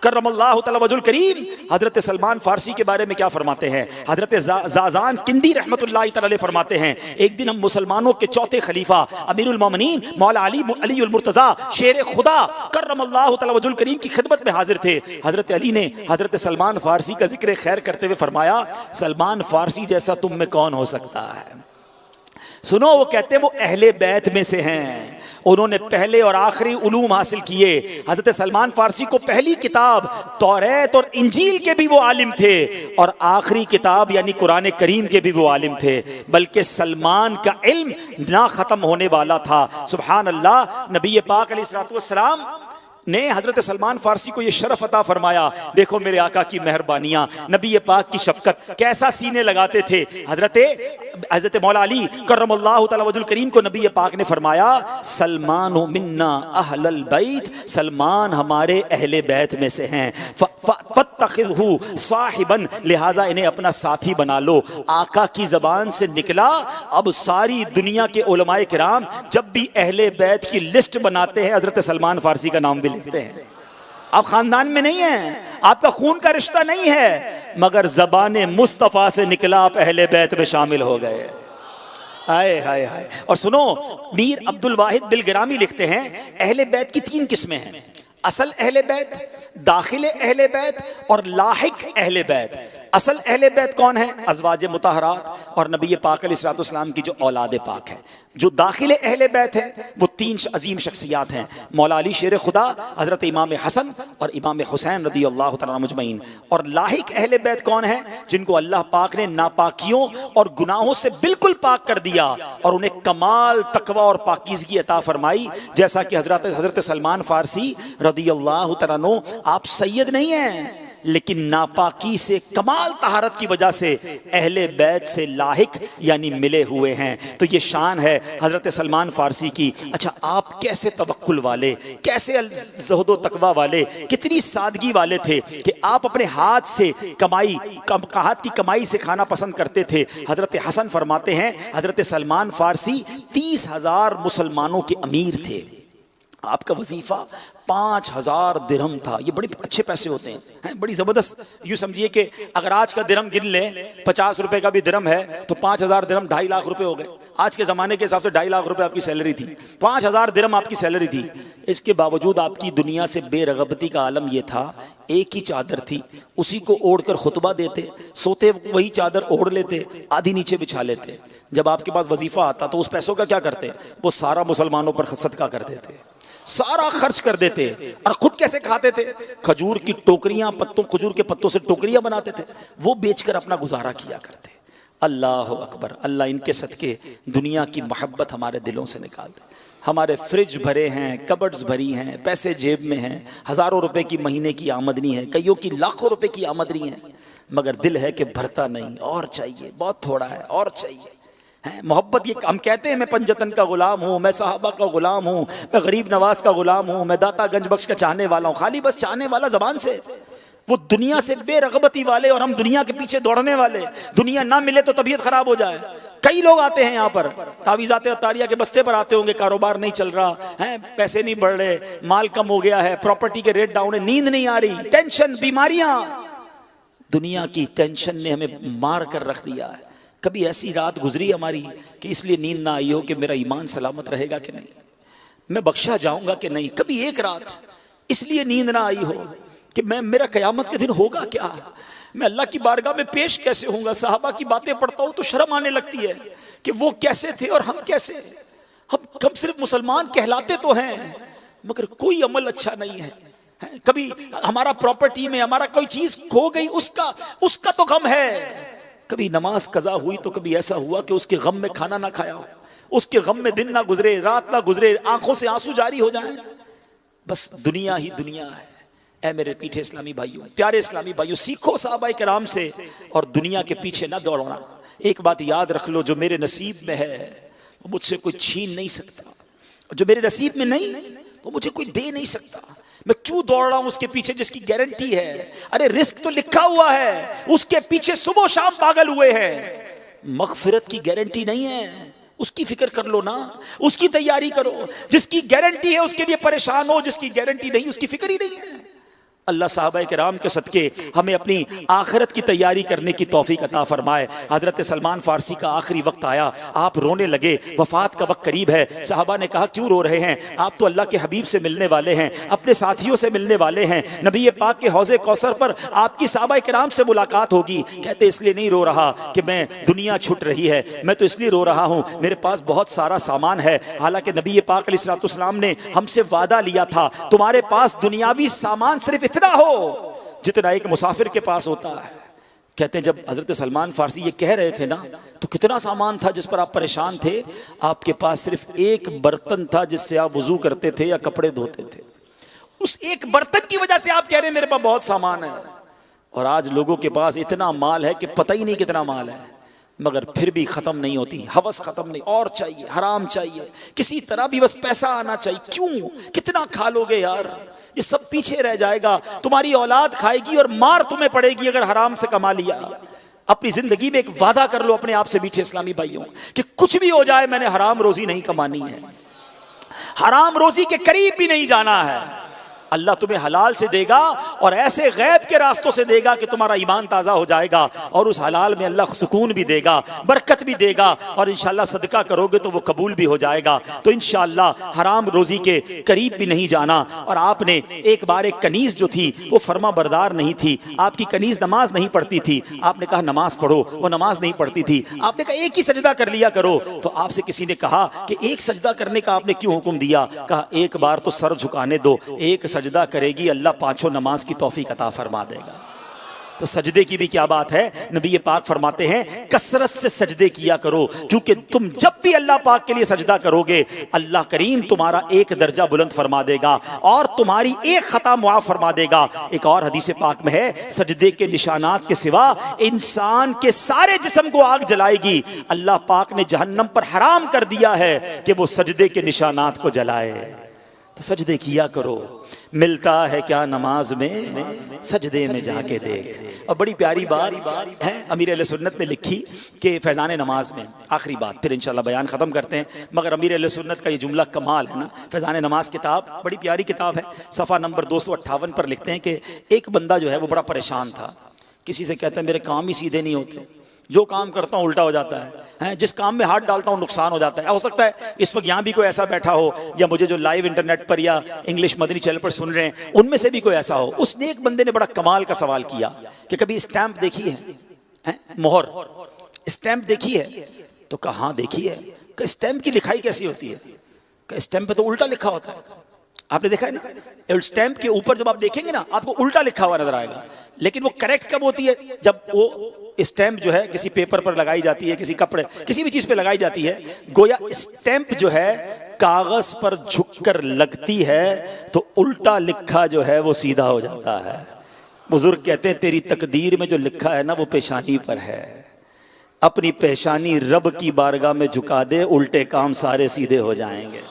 करमल्लाहु तआला वजहुल करीम हजरत सलमान फारसी के बारे में क्या फरमाते हैं? हजरत ज़ाज़ान किंदी रहमतुल्लाहि तआला अलैह फरमाते हैं एक दिन हम मुसलमानों के चौथे खलीफा अमीरुल मोमिनीन मौला अलीउल मुर्तज़ा शेर खुदा करमल्लाहु तआला वजहुल करीम की खिदमत में हाजिर थे। हजरत अली ने हजरत सलमान फारसी का जिक्र खैर करते हुए फरमाया, सलमान फारसी जैसा तुम में कौन हो सकता है? सुनो, वो कहते हैं वो अहले बैत में से हैं, उन्होंने पहले और आखिरी उलूम हासिल किए। हजरत सलमान फारसी को पहली किताब तौरात और इंजील के भी वो आलिम थे और आखिरी किताब यानी कुरान करीम के भी वो आलिम थे। बल्कि सलमान का इल्म ना ख़त्म होने वाला था। सुभान अल्लाह, नबी पाक अलैहिस्सलाम ने हजरत सलमान फारसी को ये शरफ अता फरमाया। देखो मेरे आका की मेहरबानियां, नबी पाक की शफकत, कैसा सीने लगाते थे। हजरत मौला अली करमल्लाहु तआला वजहुल करीम को नबी पाक ने फरमाया, सलमान मिन्ना अहलल बैत, सलमान हमारे अहले बैत में से हैं, फत्तखिज़हु साहिबन, लिहाजा इन्हें अपना साथी बना लो। आका की जबान से निकला, अब सारी दुनिया के उलमाए किराम जब भी अहले बैत की लिस्ट बनाते हैं हजरत सलमान फारसी का नाम भी लिखते हैं। आप खानदान में नहीं है, आपका खून का रिश्ता नहीं है, मगर जबाने मुस्तफा से निकला, आप अहले बैत में शामिल हो गए। हाय हाय हाय। और सुनो, मीर अब्दुल वाहिद बिलगिरामी लिखते हैं अहले बैत की 3 किस्में हैं, असल अहले बैत, दाखिल अहले बैत और लाहिक अहले बैत। असल अहले बैत कौन है? अज़वाज मुतहरात और नबी पाक अलैहिस्सलाम की जो औलाद पाक है। जो दाखिल अहले बैत है वो 3 अजीम शख्सियात हैं, मौला अली शेर खुदा, हजरत इमाम हसन और इमाम हुसैन रदी अल्लाह तआला मुजमईन। और लाहिक अहले बैत कौन है? जिनको अल्लाह पाक ने नापाकियों और गुनाहों से बिल्कुल पाक कर दिया और उन्हें कमाल तकवा और पाकीज़गी अता फरमाई। जैसा कि हजरत सलमान फारसी रदी अल्लाह तआला अन्हु, आप सैयद नहीं हैं, लेकिन नापाकी से कमाल तहारत की वजह से अहले बैत से लाहिक यानी मिले हुए हैं। तो ये शान है हज़रत सलमान फ़ारसी की। अच्छा, आप कैसे तवक्कुल वाले, कैसे ज़ुहद तकवा वाले, कितनी सादगी वाले थे कि आप अपने हाथ से कमाई, हाथ की कमाई से खाना पसंद करते थे। हज़रत हसन फरमाते हैं हज़रत सलमान फ़ारसी 30,000 मुसलमानों के अमीर थे। आपका वजीफा 5,000 दिरहम था। ये बड़े अच्छे पैसे होते हैं, बड़ी ज़बरदस्त। यूँ समझिए कि अगर आज का दिरहम गिन लें, 50 रुपए का भी दिरहम है तो 5,000 दिरहम 2.5 लाख रुपए हो गए। आज के ज़माने के हिसाब से 2.5 लाख रुपए आपकी सैलरी थी, 5,000 दिरहम आपकी सैलरी थी। इसके बावजूद आपकी दुनिया से बेरगबती का आलम यह था, एक ही चादर थी, उसी को ओढ़कर खुतबा देते, सोते वही चादर ओढ़ लेते, आधी नीचे बिछा लेते। जब आपके पास वजीफा आता तो उस पैसों का क्या करते? वो सारा मुसलमानों पर सदका कर देते, सारा खर्च कर देते। और खुद कैसे खाते थे? खजूर की टोकरियां, खजूर के पत्तों से टोकरियां बनाते थे, वो बेचकर अपना गुजारा किया करते। अल्लाह अकबर। अल्लाह इनके सदके दुनिया की मोहब्बत हमारे दिलों से निकाल दे। हमारे फ्रिज भरे हैं, कबर्ड्स भरी हैं, पैसे जेब में हैं, हज़ारों रुपए की महीने की आमदनी है, कईयों की लाखों रुपए की आमदनी है, मगर दिल है कि भरता नहीं, और चाहिए, बहुत थोड़ा है, और चाहिए। है मोहब्बत। ये हम कहते हैं मैं पंजतन का गुलाम हूँ, मैं साहबा का गुलाम हूँ, मैं गरीब नवाज का गुलाम हूँ, मैं दाता गंज बख्श का चाहने वाला हूँ, खाली बस चाहने वाला ज़बान से। वो दुनिया से बेरगबती वाले और हम दुनिया के पीछे दौड़ने वाले। दुनिया ना मिले तो तबीयत खराब हो जाए। कई लोग आते हैं यहाँ पर, तावीज़ात अतारिया के बस्ते पर आते होंगे, कारोबार नहीं चल रहा है, पैसे नहीं बढ़ रहे, माल कम हो गया है, प्रॉपर्टी के रेट डाउन है, नींद नहीं आ रही, टेंशन, बीमारियां। दुनिया की टेंशन ने हमें मार कर रख दिया है। कभी ऐसी रात गुजरी हमारी कि इसलिए नींद ना आई हो कि मेरा ईमान सलामत रहेगा कि नहीं, मैं बख्शा जाऊंगा कि नहीं? कभी एक रात इसलिए नींद ना आई हो कि मेरा क़यामत के दिन होगा क्या, मैं अल्लाह की बारगाह में पेश कैसे होऊंगा? साहबा की बातें पढ़ता हूँ तो शर्म आने लगती है कि वो कैसे थे और हम कैसे। हम सिर्फ मुसलमान कहलाते तो हैं मगर कोई अमल अच्छा नहीं है। कभी हमारा प्रॉपर्टी में हमारा कोई चीज खो गई, उसका तो गम है। कभी नमाज कज़ा हुई तो कभी ऐसा हुआ कि उसके गम में खाना ना खाया हो, उसके गम में दिन ना गुजरे, रात ना गुजरे, आंखों से आंसू जारी हो जाए। बस दुनिया ही दुनिया है। ऐ मेरे मीठे इस्लामी भाइयों, प्यारे इस्लामी भाइयों, सीखो सहाबाए किराम से और दुनिया के पीछे ना दौड़ना। एक बात याद रख लो, जो मेरे नसीब में है वो मुझसे कोई छीन नहीं सकता, जो मेरे नसीब में नहीं वो मुझे कोई दे नहीं सकता। मैं क्यों दौड़ रहा हूं उसके पीछे जिसकी गारंटी है? अरे रिस्क तो लिखा हुआ है, उसके पीछे सुबह शाम पागल हुए हैं। मगफिरत की गारंटी नहीं है, उसकी फिक्र कर लो ना, उसकी तैयारी करो। जिसकी गारंटी है उसके लिए परेशान हो, जिसकी गारंटी नहीं उसकी फिक्र ही नहीं है। अल्लाह साहबाए किराम के सदके हमें अपनी आखिरत की तैयारी करने की तौफीक अता फरमाए। हज़रत सलमान फ़ारसी का आखिरी वक्त आया, आप रोने लगे, वफ़ात का वक्त करीब है। साहबा ने कहा क्यों रो रहे हैं? आप तो अल्लाह के हबीब से मिलने वाले हैं, अपने साथियों से मिलने वाले हैं, नबी पाक के हौज़े कौसर पर आपकी साहबाए किराम से मुलाकात होगी। कहते इसलिए नहीं रो रहा कि मैं दुनिया छुट रही है, मैं तो इसलिए रो रहा हूँ मेरे पास बहुत सारा सामान है। हालांकि नबी पाक अलैहिस्सलाम ने हमसे वादा लिया था, तुम्हारे पास दुनियावी सामान सिर्फ इतना हो जितना एक मुसाफिर के पास होता है। कहते हैं जब हजरत सलमान फारसी ये कह रहे थे ना, तो कितना सामान था जिस पर आप परेशान थे। आपके पास सिर्फ एक बर्तन था जिससे आप वुजू करते थे या कपड़े धोते थे। उस एक बर्तन की वजह से आप कह रहे हैं मेरे पास बहुत सामान है। और आज लोगों के पास इतना माल है कि पता ही नहीं कितना माल है, मगर फिर भी खत्म नहीं होती, हवस खत्म नहीं, और चाहिए, हराम चाहिए, किसी तरह भी बस पैसा आना चाहिए। क्यों? कितना खा लोगे यार, ये सब पीछे रह जाएगा। तुम्हारी औलाद खाएगी और मार तुम्हें पड़ेगी अगर हराम से कमा लिया। अपनी जिंदगी में एक वादा कर लो अपने आप से मीठे इस्लामी भाइयों कि कुछ भी हो जाए मैंने हराम रोजी नहीं कमानी है, हराम रोजी के करीब भी नहीं जाना है। अल्लाह तुम्हें हलाल से देगा और ऐसे गैब के रास्तों से देगा कि तुम्हारा ईमान ताज़ा हो जाएगा, और उस हलाल में अल्लाह सुकून भी देगा, बरकत भी देगा, और इंशाअल्लाह सदका करोगे तो वो कबूल भी हो जाएगा। तो इंशाअल्लाह हराम रोज़ी के करीब भी नहीं जाना। और आपने एक बार एक कनीज़ जो थी वो फर्मा बरदार नहीं थी, आपकी कनीज़ नमाज नहीं पढ़ती थी। आपने कहा नमाज पढ़ो, वो नमाज नहीं पढ़ती थी। आपने कहा एक ही सजदा कर लिया करो। तो आपसे किसी ने कहा कि एक सजदा करने का आपने क्यों हुक्म दिया? कहा एक बार तो सर झुकाने दो, एक सजदा करेगी अल्लाह पांचों नमाज की तौफीक अता फरमा देगा। तो सजदे की भी क्या बात है, नबी पाक फरमाते हैं कसरत से सजदे किया करो, क्योंकि तुम जब भी अल्लाह पाक के लिए सजदा करोगे अल्लाह करीम तुम्हारा एक दर्जा बुलंद फरमा देगा और तुम्हारी एक खता मुआफ फरमा देगा। एक और हदीस पाक में है सजदे के निशानात के सिवा इंसान के सारे जिस्म को आग जलाएगी। अल्लाह पाक ने जहन्नम पर हराम कर दिया है कि वो सजदे के निशानात को जलाए। तो सजदे किया करो, मिलता है क्या नमाज में, सजदे में जाके देख। और बड़ी प्यारी बात है अमीर अहले सुन्नत ने लिखी कि फैज़ान नमाज में, आखिरी बात फिर इंशाल्लाह बयान ख़त्म करते हैं, मगर अमीर अहले सुन्नत का ये जुमला कमाल है ना। फैज़ान नमाज किताब बड़ी प्यारी किताब है, सफ़ा नंबर 258 पर लिखते हैं कि एक बंदा जो है वो बड़ा परेशान था, किसी से कहता है मेरे काम ही सीधे नहीं होते, जो काम करता हूँ उल्टा हो जाता है, जिस काम में हाथ डालता हूँ नुकसान हो जाता है। हो सकता है इस वक्त यहाँ भी कोई ऐसा बैठा हो या मुझे जो लाइव इंटरनेट पर या इंग्लिश मदनी चैनल पर सुन रहे हैं उनमें से भी कोई ऐसा हो। उसने एक बंदे ने बड़ा कमाल का सवाल किया कि कभी स्टैंप देखी है, मोहर स्टैंप देखी है? तो कहा हाँ देखी है। कि स्टैंप की लिखाई कैसी होती है? कि स्टैंप पे तो उल्टा लिखा होता है। आपने देखा है ना, स्टैंप के ऊपर जब आप देखेंगे ना आपको उल्टा लिखा हुआ नजर आएगा, लेकिन वो करेक्ट कब होती है? जब वो स्टैंप जो है किसी पेपर पर लगाई जाती है, किसी कपड़े किसी भी चीज पे लगाई जाती है, गोया स्टैंप जो है कागज पर झुककर लगती है तो उल्टा लिखा जो है वो सीधा हो जाता है। बुजुर्ग कहते हैं तेरी तकदीर में जो लिखा है ना वो पेशानी पर है, अपनी पेशानी रब की बारगाह में झुका दे, उल्टे काम सारे सीधे हो जाएंगे।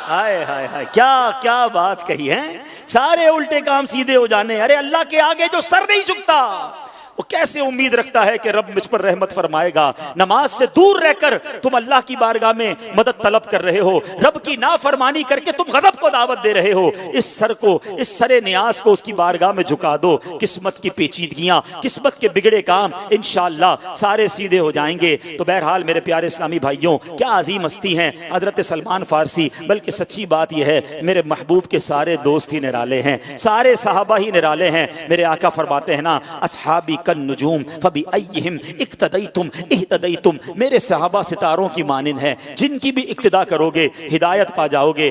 हाय हाय हाय, क्या क्या बात कही है, सारे उल्टे काम सीधे हो जाने। अरे अल्लाह के आगे जो सर नहीं झुकता वो कैसे उम्मीद रखता है कि रब मुझ पर रहमत फरमाएगा। नमाज से दूर रहकर तुम अल्लाह की बारगाह में मदद तलब कर रहे हो, रब की नाफरमानी करके तुम गजब को दावत दे रहे हो। इस सर को, इस सरे नियाज को उसकी बारगाह में झुका दो। किस्मत की पेचीदगियां, किस्मत के बिगड़े काम इंशाअल्लाह सारे सीधे हो जाएंगे। तो बहरहाल मेरे प्यारे इस्लामी भाइयों, क्या अजीम हस्ती हैं हजरत सलमान फारसी। बल्कि सच्ची बात यह है मेरे महबूब के सारे दोस्त ही निराले हैं, सारे सहाबा ही निराले हैं। मेरे आका फरमाते हैं ना, अस्हाबी नुजूम फबी अय्यिहिम इक्तदयतुम इह्तदयतुम। मेरे सहाबा सितारों की मानिंद है, जिनकी भी इक्तिदा करोगे हिदायत पा जाओगे।